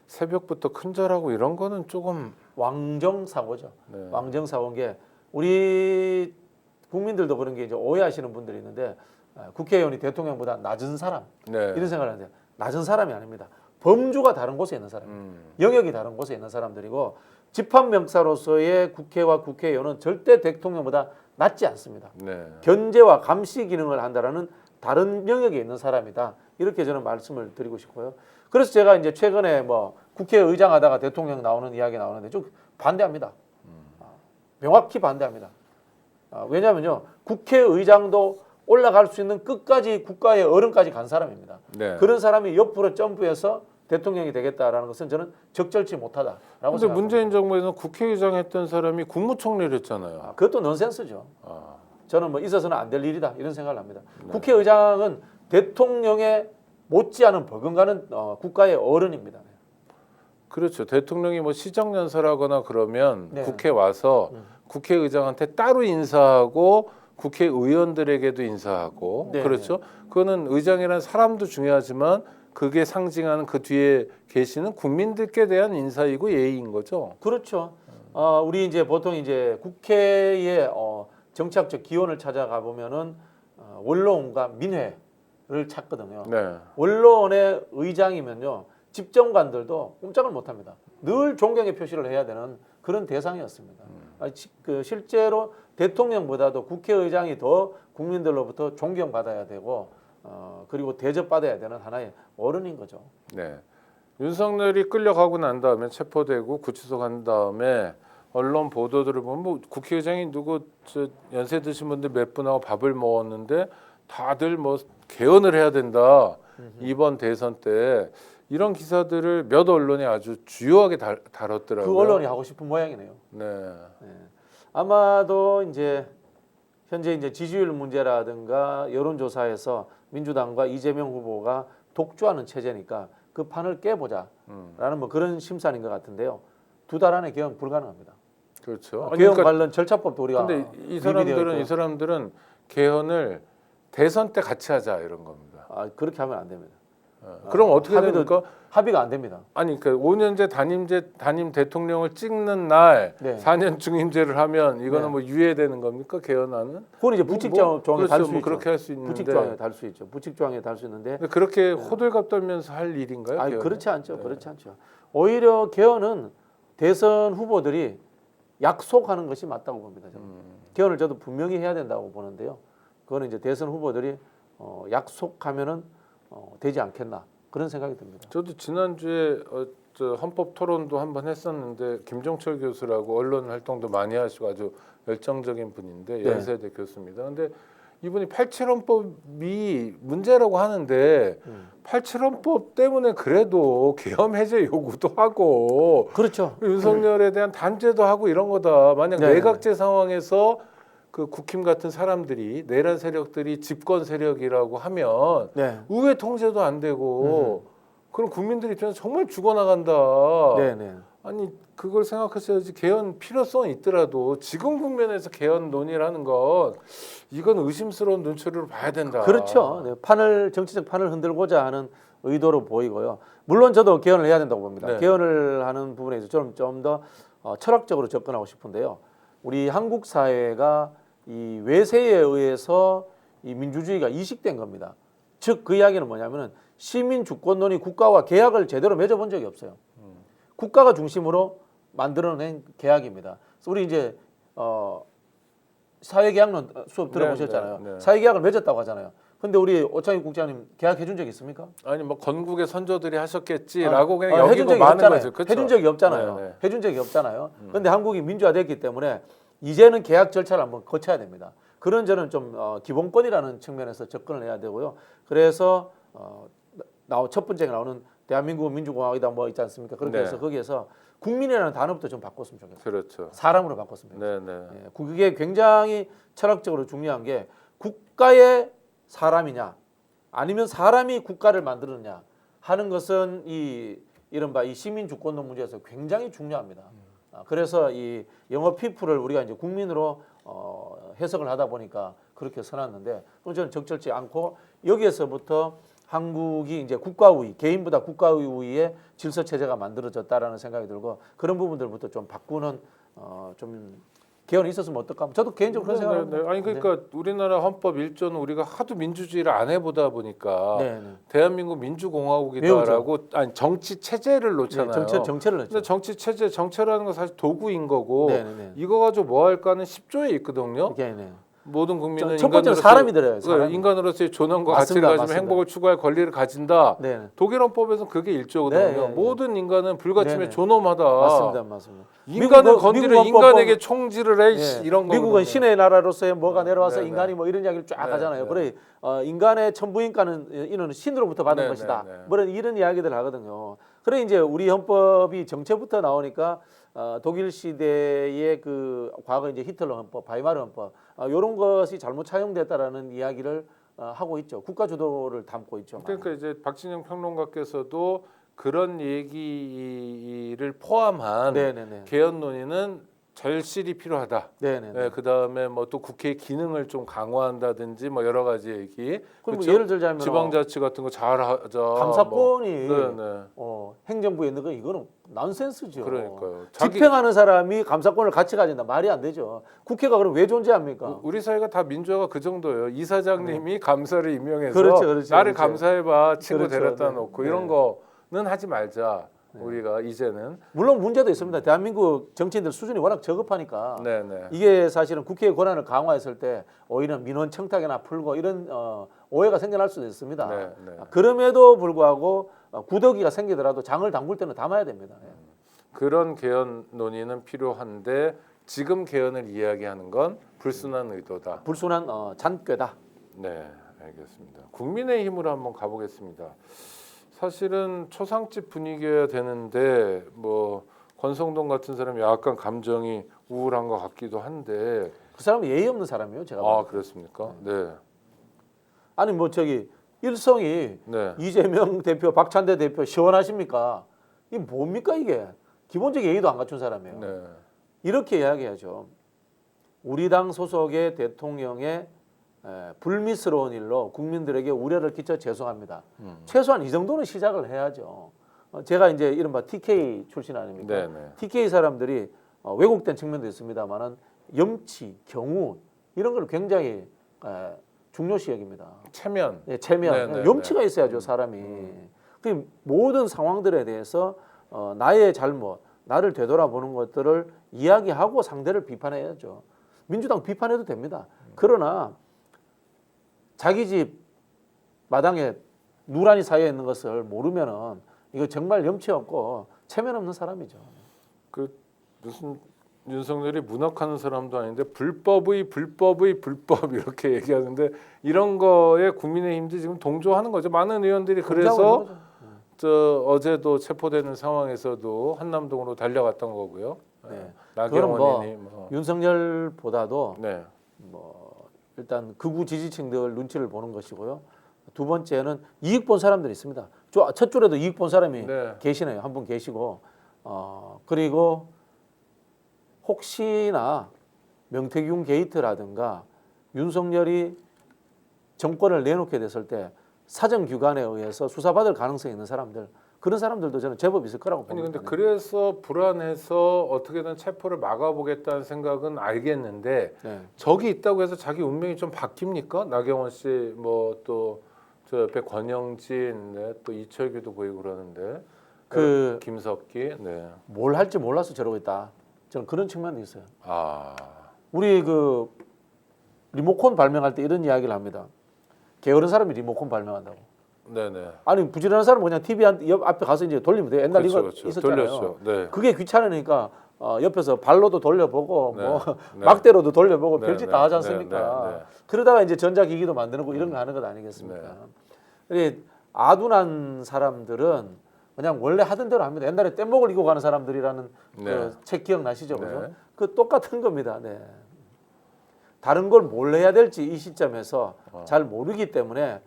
새벽부터 큰절하고 이런 거는 조금 왕정사고죠. 네. 왕정사고인 게 우리 국민들도 그런 게 이제 오해하시는 분들이 있는데 국회의원이 대통령보다 낮은 사람 네. 이런 생각을 하는데 낮은 사람이 아닙니다. 범주가 다른 곳에 있는 사람, 영역이 다른 곳에 있는 사람들이고 집합명사로서의 국회와 국회의원은 절대 대통령보다 낮지 않습니다. 네. 견제와 감시 기능을 한다라는 다른 영역에 있는 사람이다. 이렇게 저는 말씀을 드리고 싶고요. 그래서 제가 이제 최근에 뭐 국회의장 하다가 대통령 나오는 이야기 나오는데 좀 반대합니다. 명확히 반대합니다. 왜냐하면요, 국회의장도 올라갈 수 있는 끝까지 국가의 어른까지 간 사람입니다. 네. 그런 사람이 옆으로 점프해서 대통령이 되겠다라는 것은 저는 적절치 못하다라고 근데 생각합니다. 문재인 정부에서는 국회의장 했던 사람이 국무총리를 했잖아요. 그것도 넌센스죠. 아, 저는 뭐 있어서는 안 될 일이다 이런 생각을 합니다. 국회의장은 대통령의 못지않은 버금가는 국가의 어른입니다. 그렇죠. 대통령이 뭐 시정연설하거나 그러면 네. 국회 와서 국회의장한테 따로 인사하고 국회의원들에게도 인사하고 네, 그렇죠. 그거는 의장이라는 사람도 중요하지만 그게 상징하는 그 뒤에 계시는 국민들께 대한 인사이고 예의인 거죠. 그렇죠. 우리 이제 보통 이제 국회의 정치학적 기원을 찾아가 보면은 원로원과 민회를 찾거든요. 네. 원로원의 의장이면요, 집정관들도 꼼짝을 못합니다. 늘 존경의 표시를 해야 되는 그런 대상이었습니다. 실제로 대통령보다도 국회의장이 더 국민들로부터 존경받아야 되고 그리고 대접받아야 되는 하나의 어른인 거죠. 네. 윤석열이 끌려가고 난 다음에 체포되고 구치소 간 다음에 언론 보도들을 보면 뭐 국회의장이 누구 저 연세 드신 분들 몇 분하고 밥을 먹었는데 다들 뭐 개헌을 해야 된다. 이번 대선 때 이런 기사들을 몇 언론이 아주 주요하게 다뤘더라고요. 그 언론이 하고 싶은 모양이네요. 네. 아마도 이제 현재 이제 지지율 문제라든가 여론조사에서 민주당과 이재명 후보가 독주하는 체제니까 그 판을 깨보자라는 뭐 그런 심산인 것 같은데요. 두 달 안에 개헌 불가능합니다. 그렇죠. 아니, 개헌 그러니까 관련 절차법도 우리가 근데 미비되어 이 사람들은 개헌을 대선 때 같이 하자 이런 겁니다. 그렇게 하면 안 됩니다. 그럼 어떻게 합의도- 됩니까? 합의가 안 됩니다. 아니 그러니까 5년제 단임 대통령을 찍는 날 네. 4년 중임제를 하면 이거는 네. 뭐 유예되는 겁니까? 개헌안은? 그건 이제 부칙조항에 그렇죠. 달 수 뭐 있죠. 그렇게 할 수 있는데. 부칙조항에 달 수 있죠. 부칙조항에 달 수 있는데 근데 그렇게 호들갑 떨면서 할 일인가요? 개헌은? 그렇지 않죠. 네. 그렇지 않죠. 오히려 개헌은 대선 후보들이 약속하는 것이 맞다고 봅니다. 저는. 개헌을 저도 분명히 해야 된다고 보는데요. 그거는 이제 대선 후보들이 약속하면은 되지 않겠나 그런 생각이 듭니다. 저도 지난주에 저 헌법 토론도 한번 했었는데 김종철 교수라고 언론 활동도 많이 하시고 아주 열정적인 분인데 네. 연세대 교수입니다. 근데 이분이 87헌법이 문제라고 하는데 87헌법 때문에 그래도 계엄 해제 요구도 하고 그렇죠. 윤석열에 대한 단죄도 하고 이런 거다. 만약 네. 내각제 상황에서 그 국힘 같은 사람들이 내란 세력들이 집권 세력이라고 하면 네. 의회 통제도 안 되고 그럼 국민들 입장에서 정말 죽어나간다. 네, 네. 아니 그걸 생각하셔야지. 개헌 필요성이 있더라도 지금 국면에서 개헌 논의를 하는 건 이건 의심스러운 눈초리로 봐야 된다. 그렇죠. 네, 정치적 판을 흔들고자 하는 의도로 보이고요. 물론 저도 개헌을 해야 된다고 봅니다. 네. 개헌을 하는 부분에 있어서 좀 더 철학적으로 접근하고 싶은데요. 우리 한국 사회가 이 외세에 의해서 이 민주주의가 이식된 겁니다. 즉 그 이야기는 뭐냐면은 시민 주권론이 국가와 계약을 제대로 맺어본 적이 없어요. 국가가 중심으로 만들어낸 계약입니다. 그래서 우리 이제 사회계약론 수업 들어보셨잖아요. 네. 사회계약을 맺었다고 하잖아요. 근데 우리 오창익 국장님 계약해 준 적 있습니까? 아니 뭐 건국의 선조들이 하셨겠지라고 그냥 해준 여기고 적이 마는 없잖아요. 거죠. 그렇죠? 해준 적이 없잖아요. 네, 네. 해준 적이 없잖아요. 그런데 한국이 민주화됐기 때문에 이제는 계약 절차를 한번 거쳐야 됩니다. 그런 저는 좀 기본권이라는 측면에서 접근을 해야 되고요. 그래서 첫 번째가 나오는 대한민국은 민주공화국이다 뭐 있지 않습니까? 그렇게 네. 해서 거기에서 국민이라는 단어부터 좀 바꿨으면 좋겠어요. 그렇죠. 사람으로 바꿨으면 좋겠어요. 네, 네. 예, 그게 굉장히 철학적으로 중요한 게 국가의 사람이냐 아니면 사람이 국가를 만드느냐 하는 것은 이른바 이 시민 주권론 문제에서 굉장히 중요합니다. 그래서 이 영어 피플을 우리가 이제 국민으로 해석을 하다 보니까 그렇게 써놨는데 저는 적절치 않고 여기에서부터 한국이 이제 국가우위 개인보다 국가우위의 질서 체제가 만들어졌다라는 생각이 들고 그런 부분들부터 좀 바꾸는 좀 개헌이 있었으면 어떨까? 저도 개인적으로 그런 생각합니다. 아니 그러니까 우리나라 헌법 1조는 우리가 하도 민주주의를 안 해보다 보니까 네, 네. 대한민국 민주공화국이다라고 아니 정치 체제를 놓잖아요. 정체를 근데 넣죠. 정치 체제 정체라는 건 사실 도구인 거고 네, 네, 네. 이거 가지고 뭐 할까는 10조에 있거든요. 네, 네. 모든 국민은 첫 번째는 인간으로서의- 사람이 들어요. 사람이. 인간으로서의 존엄과 맞습니다, 가치를 가지면 맞습니다. 행복을 추구할 권리를 가진다. 네, 네. 독일 헌법에서는 그게 1조거든요. 네, 네, 네. 모든 인간은 불가침에 네, 네. 존엄하다. 맞습니다, 맞습니다. 인간을 미국 건드려 헌법은- 인간에게 총질을 해 예, 이런 거. 미국은 신의 나라로서의 뭐가 내려와서 네, 네. 인간이 뭐 이런 이야기를 쫙 네, 하잖아요. 네. 그래 인간의 천부인과는 이는 신으로부터 받은 네, 것이다. 네, 네. 뭐 이런 이야기들 하거든요. 그래 이제 우리 헌법이 정체부터 나오니까 독일 시대의 그 과거 이제 히틀러 헌법, 바이마르 헌법 이런 것이 잘못 차용됐다라는 이야기를 하고 있죠. 국가 주도를 담고 있죠. 그러니까 이제 박진영 평론가께서도 그런 얘기를 포함한 네네네. 개헌 논의는 절실히 필요하다. 네네. 네, 그 다음에 뭐 또 국회의 기능을 좀 강화한다든지 뭐 여러 가지 얘기. 그럼 뭐 그쵸? 예를 들자면 지방자치 같은 거 잘하자. 감사권이 뭐. 네네. 행정부에 있는 거 이거는 난센스죠. 그러니까요. 집행하는 사람이 감사권을 같이 가진다 말이 안 되죠. 국회가 그럼 왜 존재합니까? 우리 사회가 다 민주화가 그 정도예요. 이사장님이 감사를 임명해서 그렇죠, 그렇죠, 나를 그렇죠. 감사해봐 친구 그렇죠, 데려다 네. 놓고 네. 이런 거는 하지 말자. 우리가 이제는. 물론 문제도 있습니다. 대한민국 정치인들 수준이 워낙 저급하니까 네네. 이게 사실은 국회의 권한을 강화했을 때 오히려 민원 청탁이나 풀고 이런 오해가 생겨날 수도 있습니다. 네, 네. 그럼에도 불구하고 구더기가 생기더라도 장을 담글 때는 담아야 됩니다. 네. 그런 개헌 논의는 필요한데 지금 개헌을 이야기하는 건 불순한 의도다. 불순한 잔꾀다. 네, 알겠습니다. 국민의힘으로 한번 가보겠습니다. 사실은 초상집 분위기여야 되는데 뭐 권성동 같은 사람이 약간 감정이 우울한 것 같기도 한데. 그 사람은 예의 없는 사람이에요. 제가 아 그렇습니까? 네. 아니 뭐 저기 일성이 네. 이재명 대표, 박찬대 대표 시원하십니까? 이게 뭡니까 이게? 기본적인 예의도 안 갖춘 사람이에요. 네. 이렇게 이야기하죠. 우리 당 소속의 대통령의 불미스러운 일로 국민들에게 우려를 끼쳐 죄송합니다. 최소한 이 정도는 시작을 해야죠. 제가 이제 이른바 TK 출신 아닙니까? 네네. TK 사람들이 왜곡된 측면도 있습니다만은 염치, 경우 이런 걸 굉장히 중요시 여깁니다. 체면. 네, 체면, 네네네. 염치가 있어야죠 사람이. 그 모든 상황들에 대해서 나의 잘못, 나를 되돌아보는 것들을 이야기하고 상대를 비판해야죠. 민주당 비판해도 됩니다. 그러나 자기 집 마당에 누란이 쌓여 있는 것을 모르면은 이거 정말 염치 없고 체면 없는 사람이죠. 그 무슨 윤석열이 문학하는 사람도 아닌데 불법의 불법 이렇게 얘기하는데 이런 거에 국민의힘도 지금 동조하는 거죠. 많은 의원들이 그래서 저 어제도 체포되는 상황에서도 한남동으로 달려갔던 거고요. 네. 나경원이 윤석열보다도 네. 뭐 일단 극우 지지층들 눈치를 보는 것이고요. 두 번째는 이익 본 사람들이 있습니다. 첫 줄에도 이익 본 사람이 네. 계시네요. 한 분 계시고 그리고 혹시나 명태균 게이트라든가 윤석열이 정권을 내놓게 됐을 때 사정기관에 의해서 수사받을 가능성이 있는 사람들 그런 사람들도 저는 제법 있을 거라고 아니 봅니다. 근데 그래서 불안해서 어떻게든 체포를 막아보겠다는 생각은 알겠는데 네. 적이 있다고 해서 자기 운명이 좀 바뀝니까? 나경원 씨 뭐 또 저 옆에 권영진 네, 또 이철규도 보이고 그러는데 그 김석기 네. 뭘 할지 몰라서 저러고 있다. 저는 그런 측면도 있어요. 아 우리 그 리모컨 발명할 때 이런 이야기를 합니다. 게으른 사람이 리모컨 발명한다고. 네네. 아니 부지런한 사람은 그냥 TV 옆 앞에 가서 이제 돌리면 돼요. 옛날 그렇죠, 이거 그렇죠. 있었잖아요. 돌렸죠. 네. 그게 귀찮으니까 옆에서 발로도 돌려보고 네, 뭐 네. 막대로도 돌려보고 네, 별짓 네, 다 하지 네, 않습니까? 네, 네. 그러다가 이제 전자기기도 만드는 거 이런 거 하는 것 아니겠습니까? 네. 아둔한 사람들은 그냥 원래 하던 대로 합니다. 옛날에 뗏목을 이고 가는 사람들이라는 네. 그 책 기억나시죠? 네. 그죠? 그 똑같은 겁니다. 네. 다른 걸 뭘 해야 될지 이 시점에서 잘 모르기 때문에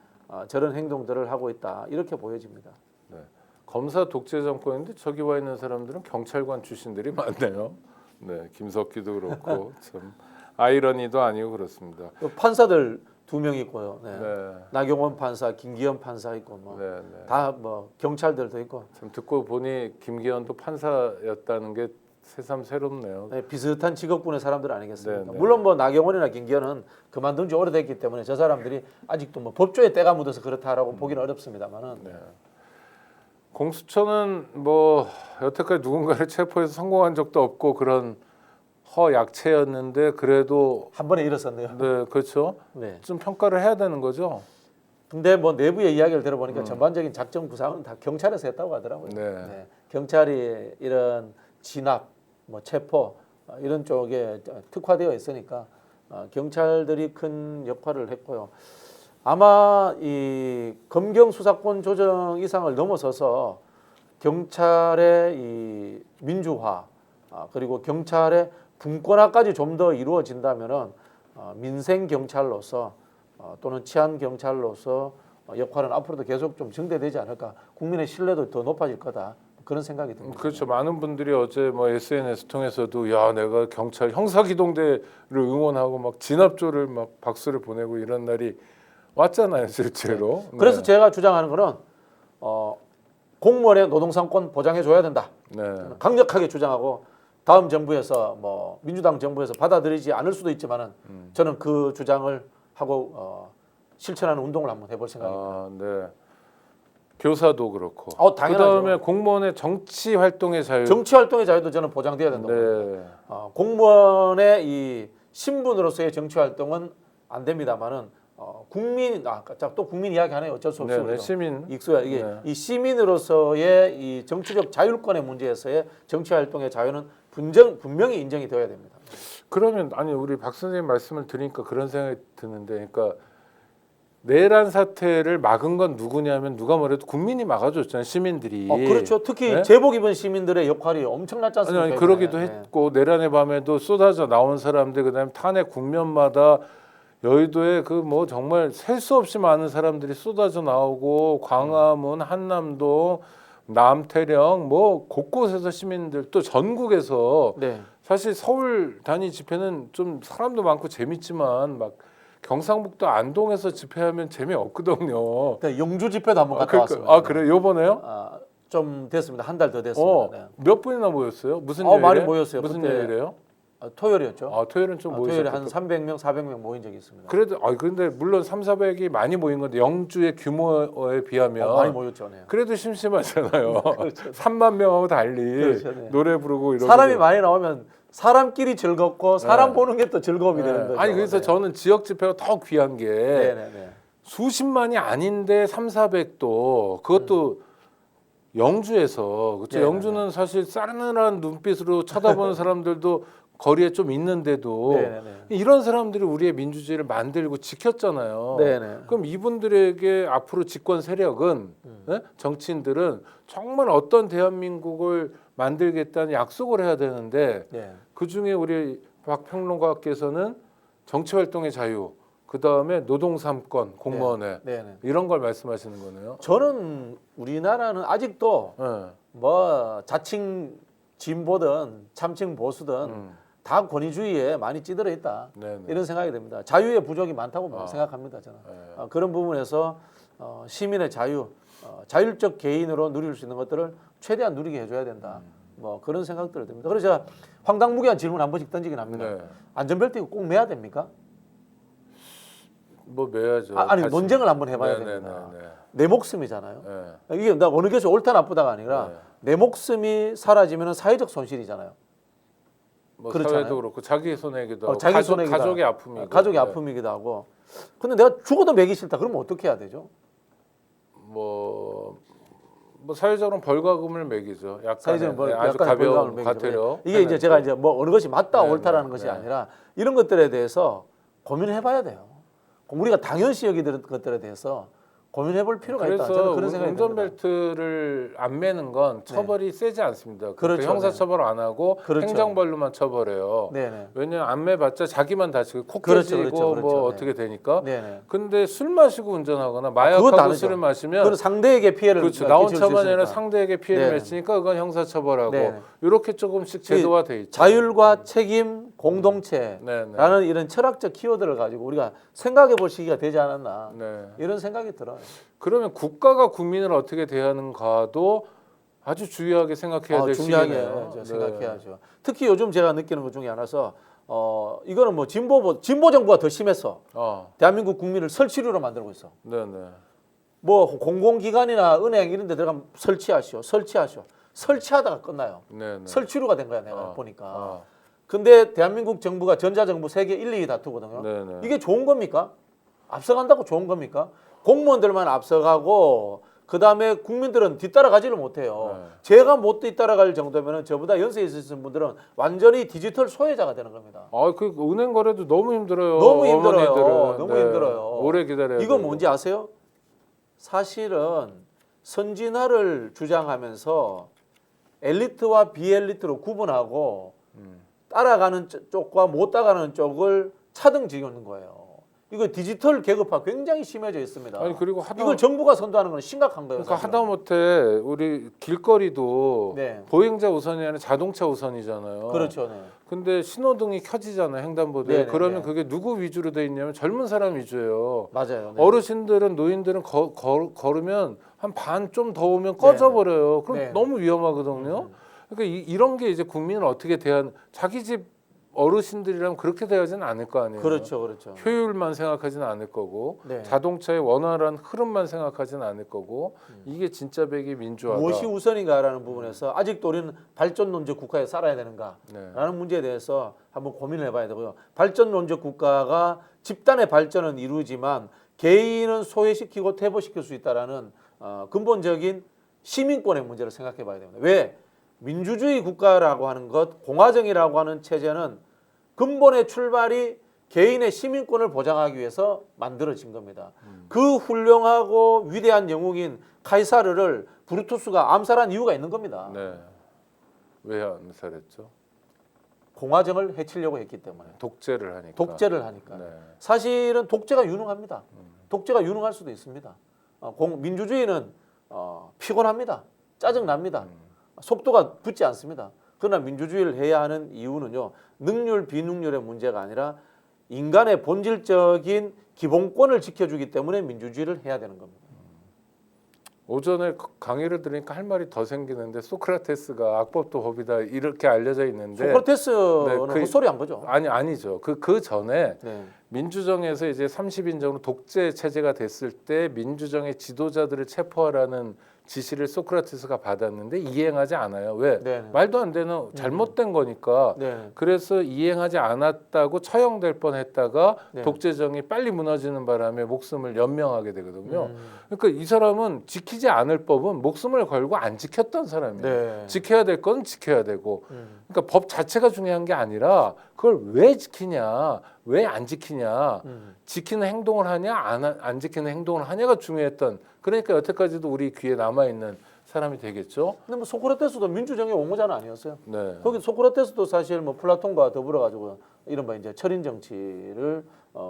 저런 행동들을 하고 있다. 이렇게 보여집니다. 네. 검사 독재 정권인데 저기 와 있는 사람들은 경찰관 출신들이 많네요. 네, 김석기도 그렇고 참 아이러니도 아니고 그렇습니다. 또 판사들 2명 있고요. 네. 네. 나경원 판사, 김기현 판사 있고 뭐 다 네, 네. 뭐 경찰들도 있고 참 듣고 보니 김기현도 판사였다는 게 새삼 새롭네요. 네, 비슷한 직업군의 사람들 아니겠습니까? 네, 네. 물론 뭐 나경원이나 김기현은 그만둔 지 오래됐기 때문에 저 사람들이 아직도 뭐 법조에 때가 묻어서 그렇다라고 보기는 어렵습니다만은 네. 공수처는 뭐 여태까지 누군가를 체포해서 성공한 적도 없고 그런 허약체였는데 그래도 한 번에 일어섰네요. 네, 그렇죠. 네. 좀 평가를 해야 되는 거죠. 근데 뭐 내부의 이야기를 들어보니까 전반적인 작전 구상은 다 경찰에서 했다고 하더라고요. 네. 경찰이 이런 진압, 뭐 체포 이런 쪽에 특화되어 있으니까 경찰들이 큰 역할을 했고요. 아마 이 검경 수사권 조정 이상을 넘어서서 경찰의 이 민주화 그리고 경찰의 분권화까지 좀 더 이루어진다면은 민생 경찰로서 또는 치안 경찰로서 역할은 앞으로도 계속 좀 증대되지 않을까. 국민의 신뢰도 더 높아질 거다. 그런 생각이 듭니다. 그렇죠. 많은 분들이 어제 뭐 SNS 통해서도 야 내가 경찰 형사기동대를 응원하고 막 진압조를 막 박수를 보내고 이런 날이 왔잖아요, 실제로. 네. 그래서 제가 주장하는 거는 공무원의 노동상권 보장해 줘야 된다. 네. 강력하게 주장하고 다음 정부에서 뭐 민주당 정부에서 받아들이지 않을 수도 있지만은 저는 그 주장을 하고 실천하는 운동을 한번 해볼 생각입니다. 아, 네. 교사도 그렇고. 당연하죠. 그다음에 공무원의 정치 활동의 자유. 정치 활동의 자유도 저는 보장돼야 된다고 봅니다. 네. 공무원의 이 신분으로서의 정치 활동은 안 됩니다만은 국민 또 국민 이야기 하네요. 어쩔 수 없어요. 네, 시민. 익수야 이게 네. 이 시민으로서의 이 정치적 자율권의 문제에서의 정치 활동의 자유는 분명히 인정이 되어야 됩니다. 그러면 아니 우리 박 선생님 말씀을 들으니까 그런 생각이 드는데, 그러니까 내란 사태를 막은 건 누구냐면 누가 뭐래도 국민이 막아줬잖아요, 시민들이. 그렇죠. 특히 네? 제복 입은 시민들의 역할이 엄청났지 않습니까? 아니 그러기도 네. 했고 내란의 밤에도 쏟아져 나온 사람들, 그다음에 탄핵 국면마다 여의도에 그 뭐 정말 셀 수 없이 많은 사람들이 쏟아져 나오고 광화문, 한남동, 남태령 뭐 곳곳에서 시민들 또 전국에서 네. 사실 서울 단위 집회는 좀 사람도 많고 재밌지만 막 경상북도 안동에서 집회하면 재미없거든요. 네, 영주 집회도 한번 갔다 그러니까, 왔습니다. 그래 요번에요? 좀 됐습니다. 한 달 더 됐습니다. 네. 몇 분이나 모였어요? 무슨 요일에? 많이 모였어요. 무슨 그때 요일이에요? 토요일이었죠. 토요일은 좀 토요일에 모이셨고. 한 300명, 400명 모인 적이 있습니다. 그래도 근데 물론 3, 400이 많이 모인 건데 영주의 규모에 비하면 많이 모였죠. 네. 그래도 심심하잖아요. 그렇죠. 3만 명하고 달리 그렇죠, 네. 노래 부르고 이러고 사람이 많이 나오면 사람끼리 즐겁고 사람 네. 보는 게 또 즐거움이 되는 거죠. 아니 그래서 네. 저는 지역 집회가 더 귀한 게 네네네. 수십만이 아닌데 3, 400도 그것도 영주에서 그렇죠. 네네네. 영주는 사실 싸늘한 눈빛으로 쳐다보는 사람들도 거리에 좀 있는데도 네네네. 이런 사람들이 우리의 민주주의를 만들고 지켰잖아요. 네네. 그럼 이분들에게 앞으로 집권 세력은 네? 정치인들은 정말 어떤 대한민국을 만들겠다는 약속을 해야 되는데 네. 그중에 우리 박 평론가께서는 정치 활동의 자유, 그 다음에 노동 3권 공무원의 네네. 이런 걸 말씀하시는 거네요. 저는 우리나라는 아직도 네. 뭐 자칭 진보든 참칭 보수든 다 권위주의에 많이 찌들어 있다. 네네. 이런 생각이 듭니다. 자유의 부족이 많다고 생각합니다. 저는 네. 그런 부분에서 시민의 자유, 자율적 개인으로 누릴 수 있는 것들을 최대한 누리게 해줘야 된다. 뭐 그런 생각들을 듭니다. 그래서 제가 황당무계한 질문 한 번씩 던지긴 합니다. 네. 안전벨트 이거 꼭 매야 됩니까? 뭐 매야죠. 아니 다시. 논쟁을 한번 해봐야 네네네. 됩니다. 네. 내 목숨이잖아요. 네. 이게 나 어느 것이 옳다 나쁘다가 아니라 네. 내 목숨이 사라지면 사회적 손실이잖아요. 뭐 그렇잖아요. 사회도 그렇고 자기 손해기도 하고 자기 손해기도 가족의 하고, 아픔이고 가족의 네. 아픔이기도 하고. 근데 내가 죽어도 매기 싫다. 그러면 어떻게 해야 되죠? 뭐 사회적으로는 벌과금을 매기죠. 약간 사회적인 벌, 아주 약간의 벌금을 가벼운 매기죠. 과태료. 이게 이제 제가 이제 뭐 어느 것이 맞다 네, 옳다라는 네, 것이 네. 아니라 이런 것들에 대해서 고민을 해봐야 돼요. 우리가 당연시 여기는 것들에 대해서 고민해볼 필요가 있다. 저는 그래서 그런 생각이 듭니다. 운전벨트를 안 매는 건 처벌이 세지 않습니다. 그렇죠. 형사처벌 안 하고 그렇죠. 행정벌로만 처벌해요. 네네. 왜냐하면 안 매봤자 자기만 다치고 코 그렇죠, 깨지고 그렇죠, 그렇죠. 뭐 네. 어떻게 되니까. 네네. 근데 술 마시고 운전하거나 그건 마약하고 다르죠. 술을 마시면 그건 상대에게 피해를 그렇죠. 나 끼칠 수 혼자만이 아니라 있으니까. 상대에게 피해를 네네. 미치니까 그건 형사처벌하고 네네. 이렇게 조금씩 제도화 돼 있죠. 자율과 책임, 공동체라는 네네. 이런 철학적 키워드를 가지고 우리가 생각해 볼 시기가 되지 않았나 네. 이런 생각이 들어요. 그러면 국가가 국민을 어떻게 대하는가도 아주 중요하게 생각해야 될 중요하게 시기네요. 네. 생각해야죠. 특히 요즘 제가 느끼는 것 중에 하나서 이거는 뭐 진보 정부가 더 심했어. 대한민국 국민을 설치류로 만들고 있어. 네네. 뭐 공공기관이나 은행 이런 데 들어가면 설치하시오. 설치하다가 끝나요. 네네. 설치류가 된 거야 내가 보니까. 아. 근데 대한민국 정부가 전자정부 세계 1, 2위 다투거든요. 네네. 이게 좋은 겁니까? 앞서간다고 좋은 겁니까? 공무원들만 앞서가고 그다음에 국민들은 뒤따라가지를 못해요. 네. 제가 못 뒤따라갈 정도면 저보다 연세 있으신 분들은 완전히 디지털 소외자가 되는 겁니다. 그 은행 거래도 너무 힘들어요. 너무 힘들어요. 어머니들은. 너무 힘들어요. 오래 기다려야 이거 되고. 뭔지 아세요? 사실은 선진화를 주장하면서 엘리트와 비엘리트로 구분하고 따라가는 쪽과 못 따라가는 쪽을 차등 지우는 거예요. 이거 디지털 계급화 굉장히 심해져 있습니다. 아니 그리고 이걸 정부가 선도하는 건 심각한 거예요. 그러니까 사실은. 하다못해 우리 길거리도 네. 보행자 우선이 아니라 자동차 우선이잖아요. 그렇죠. 네. 근데 신호등이 켜지잖아요. 횡단보도에. 네네, 그러면 네. 그게 누구 위주로 돼 있냐면 젊은 사람 위주예요. 맞아요. 네. 어르신들은 노인들은 걸으면 한 반 좀 더 오면 꺼져버려요. 그럼 네. 너무 위험하거든요. 그러니까 이런 게 이제 국민을 어떻게 자기 집 어르신들이라면 그렇게 대하지는 않을 거 아니에요. 그렇죠. 그렇죠. 효율만 생각하지는 않을 거고 네. 자동차의 원활한 흐름만 생각하지는 않을 거고 이게 진짜 백이 민주화다. 무엇이 우선인가라는 부분에서 아직도 우리는 발전론적 국가에 살아야 되는가라는 네. 문제에 대해서 한번 고민을 해봐야 되고요. 발전론적 국가가 집단의 발전은 이루지만 개인은 소외시키고 퇴보시킬 수 있다라는 근본적인 시민권의 문제를 생각해봐야 됩니다. 왜? 민주주의 국가라고 하는 것, 공화정이라고 하는 체제는 근본의 출발이 개인의 시민권을 보장하기 위해서 만들어진 겁니다. 그 훌륭하고 위대한 영웅인 카이사르를 브루투스가 암살한 이유가 있는 겁니다. 네. 왜 암살했죠? 공화정을 해치려고 했기 때문에. 독재를 하니까. 독재를 하니까. 네. 사실은 독재가 유능합니다. 독재가 유능할 수도 있습니다. 민주주의는 피곤합니다. 짜증납니다. 속도가 붙지 않습니다. 그러나 민주주의를 해야 하는 이유는요. 능률 비능률의 문제가 아니라 인간의 본질적인 기본권을 지켜주기 때문에 민주주의를 해야 되는 겁니다. 오전에 강의를 들으니까 할 말이 더 생기는데 소크라테스가 악법도 법이다 이렇게 알려져 있는데 소크라테스는 네, 헛소리한 거죠. 아니죠. 그 전에 네. 민주정에서 이제 30인정으로 독재 체제가 됐을 때 민주정의 지도자들을 체포하라는 지시를 소크라테스가 받았는데 이행하지 않아요. 왜? 네네. 말도 안 되는 잘못된 거니까. 네. 그래서 이행하지 않았다고 처형될 뻔했다가 네. 독재정이 빨리 무너지는 바람에 목숨을 연명하게 되거든요. 그러니까 이 사람은 지키지 않을 법은 목숨을 걸고 안 지켰던 사람이에요. 네. 지켜야 될 건 지켜야 되고. 그러니까 법 자체가 중요한 게 아니라 그걸 왜 지키냐, 왜 안 지키냐, 지키는 행동을 하냐, 안 지키는 행동을 하냐가 중요했던. 그러니까 여태까지도 우리 귀에 남아 있는 사람이 되겠죠. 근데 뭐 소크라테스도 민주정의 옹호자는 아니었어요. 네. 거기 소크라테스도 사실 뭐 플라톤과 더불어 가지고 이른바 이제 철인 정치를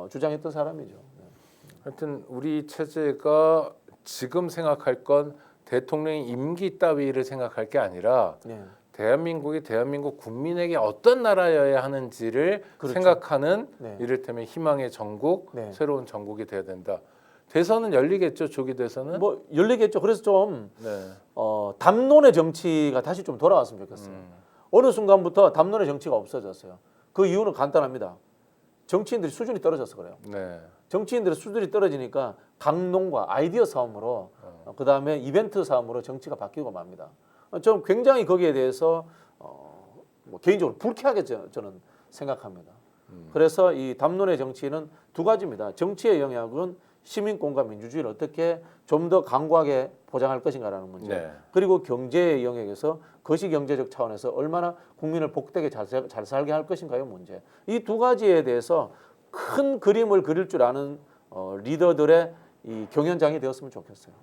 주장했던 사람이죠. 네. 하여튼 우리 체제가 지금 생각할 건 대통령의 임기 따위를 생각할 게 아니라 네. 대한민국이 대한민국 국민에게 어떤 나라여야 하는지를 그렇죠. 생각하는 네. 이를테면 희망의 전국, 네. 새로운 전국이 돼야 된다. 대선은 열리겠죠, 조기 대선은? 뭐 열리겠죠. 그래서 좀 네. 담론의 정치가 다시 좀 돌아왔으면 좋겠어요. 어느 순간부터 담론의 정치가 없어졌어요. 그 이유는 간단합니다. 정치인들이 수준이 떨어져서 그래요. 네. 정치인들의 수준이 떨어지니까 강론과 아이디어 싸움으로 그 다음에 이벤트 싸움으로 정치가 바뀌고 맙니다. 좀 굉장히 거기에 대해서 뭐 개인적으로 불쾌하게 저는 생각합니다. 그래서 이 담론의 정치는 두 가지입니다. 정치의 영역은 시민권과 민주주의를 어떻게 좀 더 강고하게 보장할 것인가라는 문제. 네. 그리고 경제의 영역에서 거시경제적 차원에서 얼마나 국민을 복되게 잘 살게 할 것인가의 문제. 이 두 가지에 대해서 큰 그림을 그릴 줄 아는 리더들의 이 경연장이 되었으면 좋겠어요.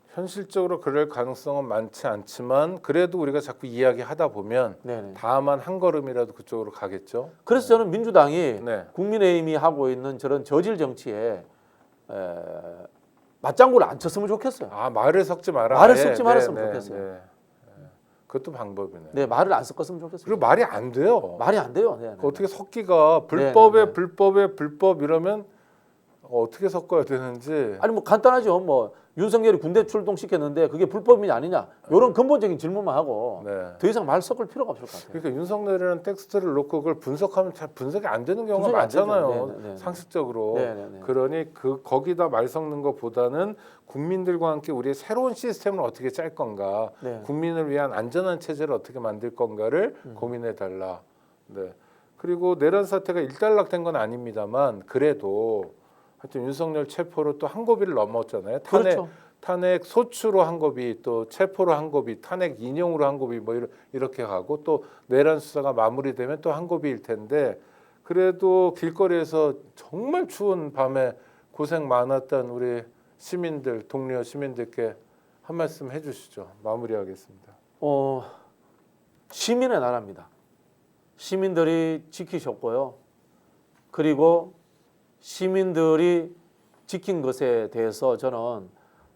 현실적으로 그럴 가능성은 많지 않지만 그래도 우리가 자꾸 이야기하다 보면 네네. 다만 한 걸음이라도 그쪽으로 가겠죠. 그래서 저는 민주당이 네. 국민의힘이 하고 있는 저런 저질 정치에 맞장구를 안 쳤으면 좋겠어요. 아, 말을 섞지 마라. 말을 아예. 섞지 말았으면 좋겠어요. 네. 그것도 방법이네. 네, 말을 안 섞었으면 좋겠어요. 그리고 말이 안 돼요. 말이 안 돼요. 네, 네, 네. 어떻게 섞기가 불법에 네, 네. 불법에 불법 이러면 어떻게 섞어야 되는지. 아니 뭐 간단하죠. 뭐 윤석열이 군대 출동시켰는데 그게 불법이냐 아니냐 이런 근본적인 질문만 하고 네. 더 이상 말 섞을 필요가 없을 것 같아요. 그러니까 윤석열이라는 텍스트를 놓고 그걸 분석하면 잘 분석이 안 되는 경우가 분석이 안 되죠. 많잖아요. 네, 네, 네. 상식적으로. 네, 네, 네. 그러니 거기다 말 섞는 것보다는 국민들과 함께 우리의 새로운 시스템을 어떻게 짤 건가, 네. 국민을 위한 안전한 체제를 어떻게 만들 건가를 고민해 달라. 네. 그리고 내란 사태가 일단락된 건 아닙니다만 그래도 하여튼 윤석열 체포로 또 한 고비를 넘었잖아요. 그렇죠. 탄핵 소추로 한 고비, 또 체포로 한 고비, 탄핵 인용으로 한 고비, 뭐 이렇게 가고 또 내란 수사가 마무리되면 또 한 고비일 텐데 그래도 길거리에서 정말 추운 밤에 고생 많았던 우리 시민들, 동료 시민들께 한 말씀 해주시죠. 마무리하겠습니다. 시민의 나라입니다. 시민들이 지키셨고요. 그리고 시민들이 지킨 것에 대해서 저는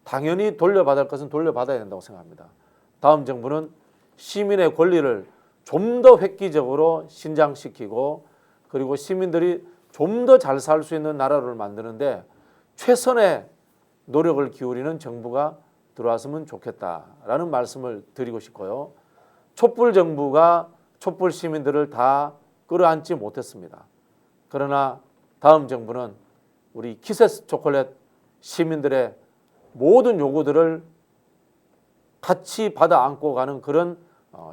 당연히 돌려받을 것은 돌려받아야 된다고 생각합니다. 다음 정부는 시민의 권리를 좀 더 획기적으로 신장시키고 그리고 시민들이 좀 더 잘 살 수 있는 나라를 만드는데 최선의 노력을 기울이는 정부가 들어왔으면 좋겠다라는 말씀을 드리고 싶고요. 촛불 정부가 촛불 시민들을 다 끌어안지 못했습니다. 그러나 다음 정부는 우리 키세스 초콜릿 시민들의 모든 요구들을 같이 받아 안고 가는 그런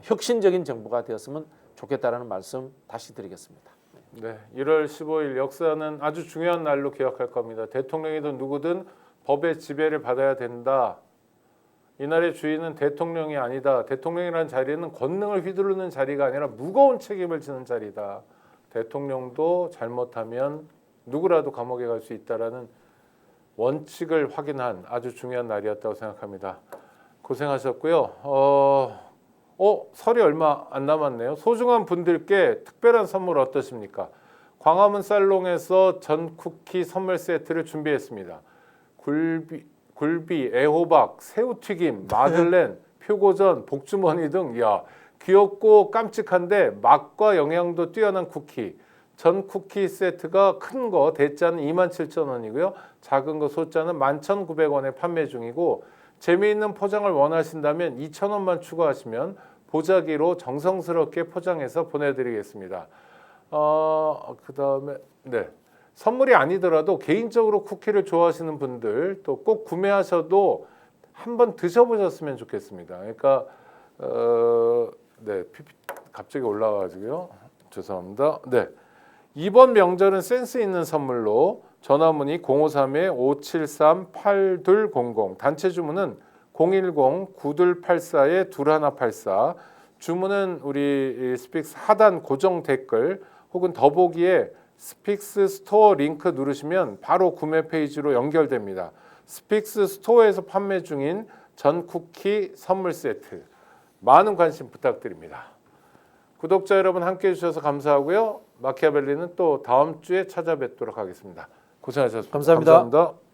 혁신적인 정부가 되었으면 좋겠다라는 말씀 다시 드리겠습니다. 네, 1월 15일 역사는 아주 중요한 날로 기억할 겁니다. 대통령이든 누구든 법의 지배를 받아야 된다. 이날의 주인은 대통령이 아니다. 대통령이라는 자리는 권능을 휘두르는 자리가 아니라 무거운 책임을 지는 자리다. 대통령도 잘못하면 누구라도 감옥에 갈 수 있다라는 원칙을 확인한 아주 중요한 날이었다고 생각합니다. 고생하셨고요. 설이 얼마 안 남았네요. 소중한 분들께 특별한 선물 어떠십니까? 광화문 살롱에서 전 쿠키 선물 세트를 준비했습니다. 굴비, 애호박, 새우튀김, 마들렌, 표고전, 복주머니 등 귀엽고 깜찍한데 맛과 영양도 뛰어난 쿠키. 전 쿠키 세트가 큰 거 대짜는 27,000원이고요. 작은 거 소짜는 11,900원에 판매 중이고 재미있는 포장을 원하신다면 2,000원만 추가하시면 보자기로 정성스럽게 포장해서 보내드리겠습니다. 그다음에 네. 선물이 아니더라도 개인적으로 쿠키를 좋아하시는 분들 또 꼭 구매하셔도 한번 드셔보셨으면 좋겠습니다. 그러니까 네, 갑자기 올라와가지고요. 죄송합니다. 네. 이번 명절은 센스 있는 선물로 전화문의 053-573-8200 단체 주문은 010-9284-2184 주문은 우리 스픽스 하단 고정 댓글 혹은 더보기에 스픽스 스토어 링크 누르시면 바로 구매 페이지로 연결됩니다. 스픽스 스토어에서 판매 중인 전 쿠키 선물 세트 많은 관심 부탁드립니다. 구독자 여러분 함께해 주셔서 감사하고요. 마키아벨리는 또 다음 주에 찾아뵙도록 하겠습니다. 고생하셨습니다. 감사합니다. 감사합니다.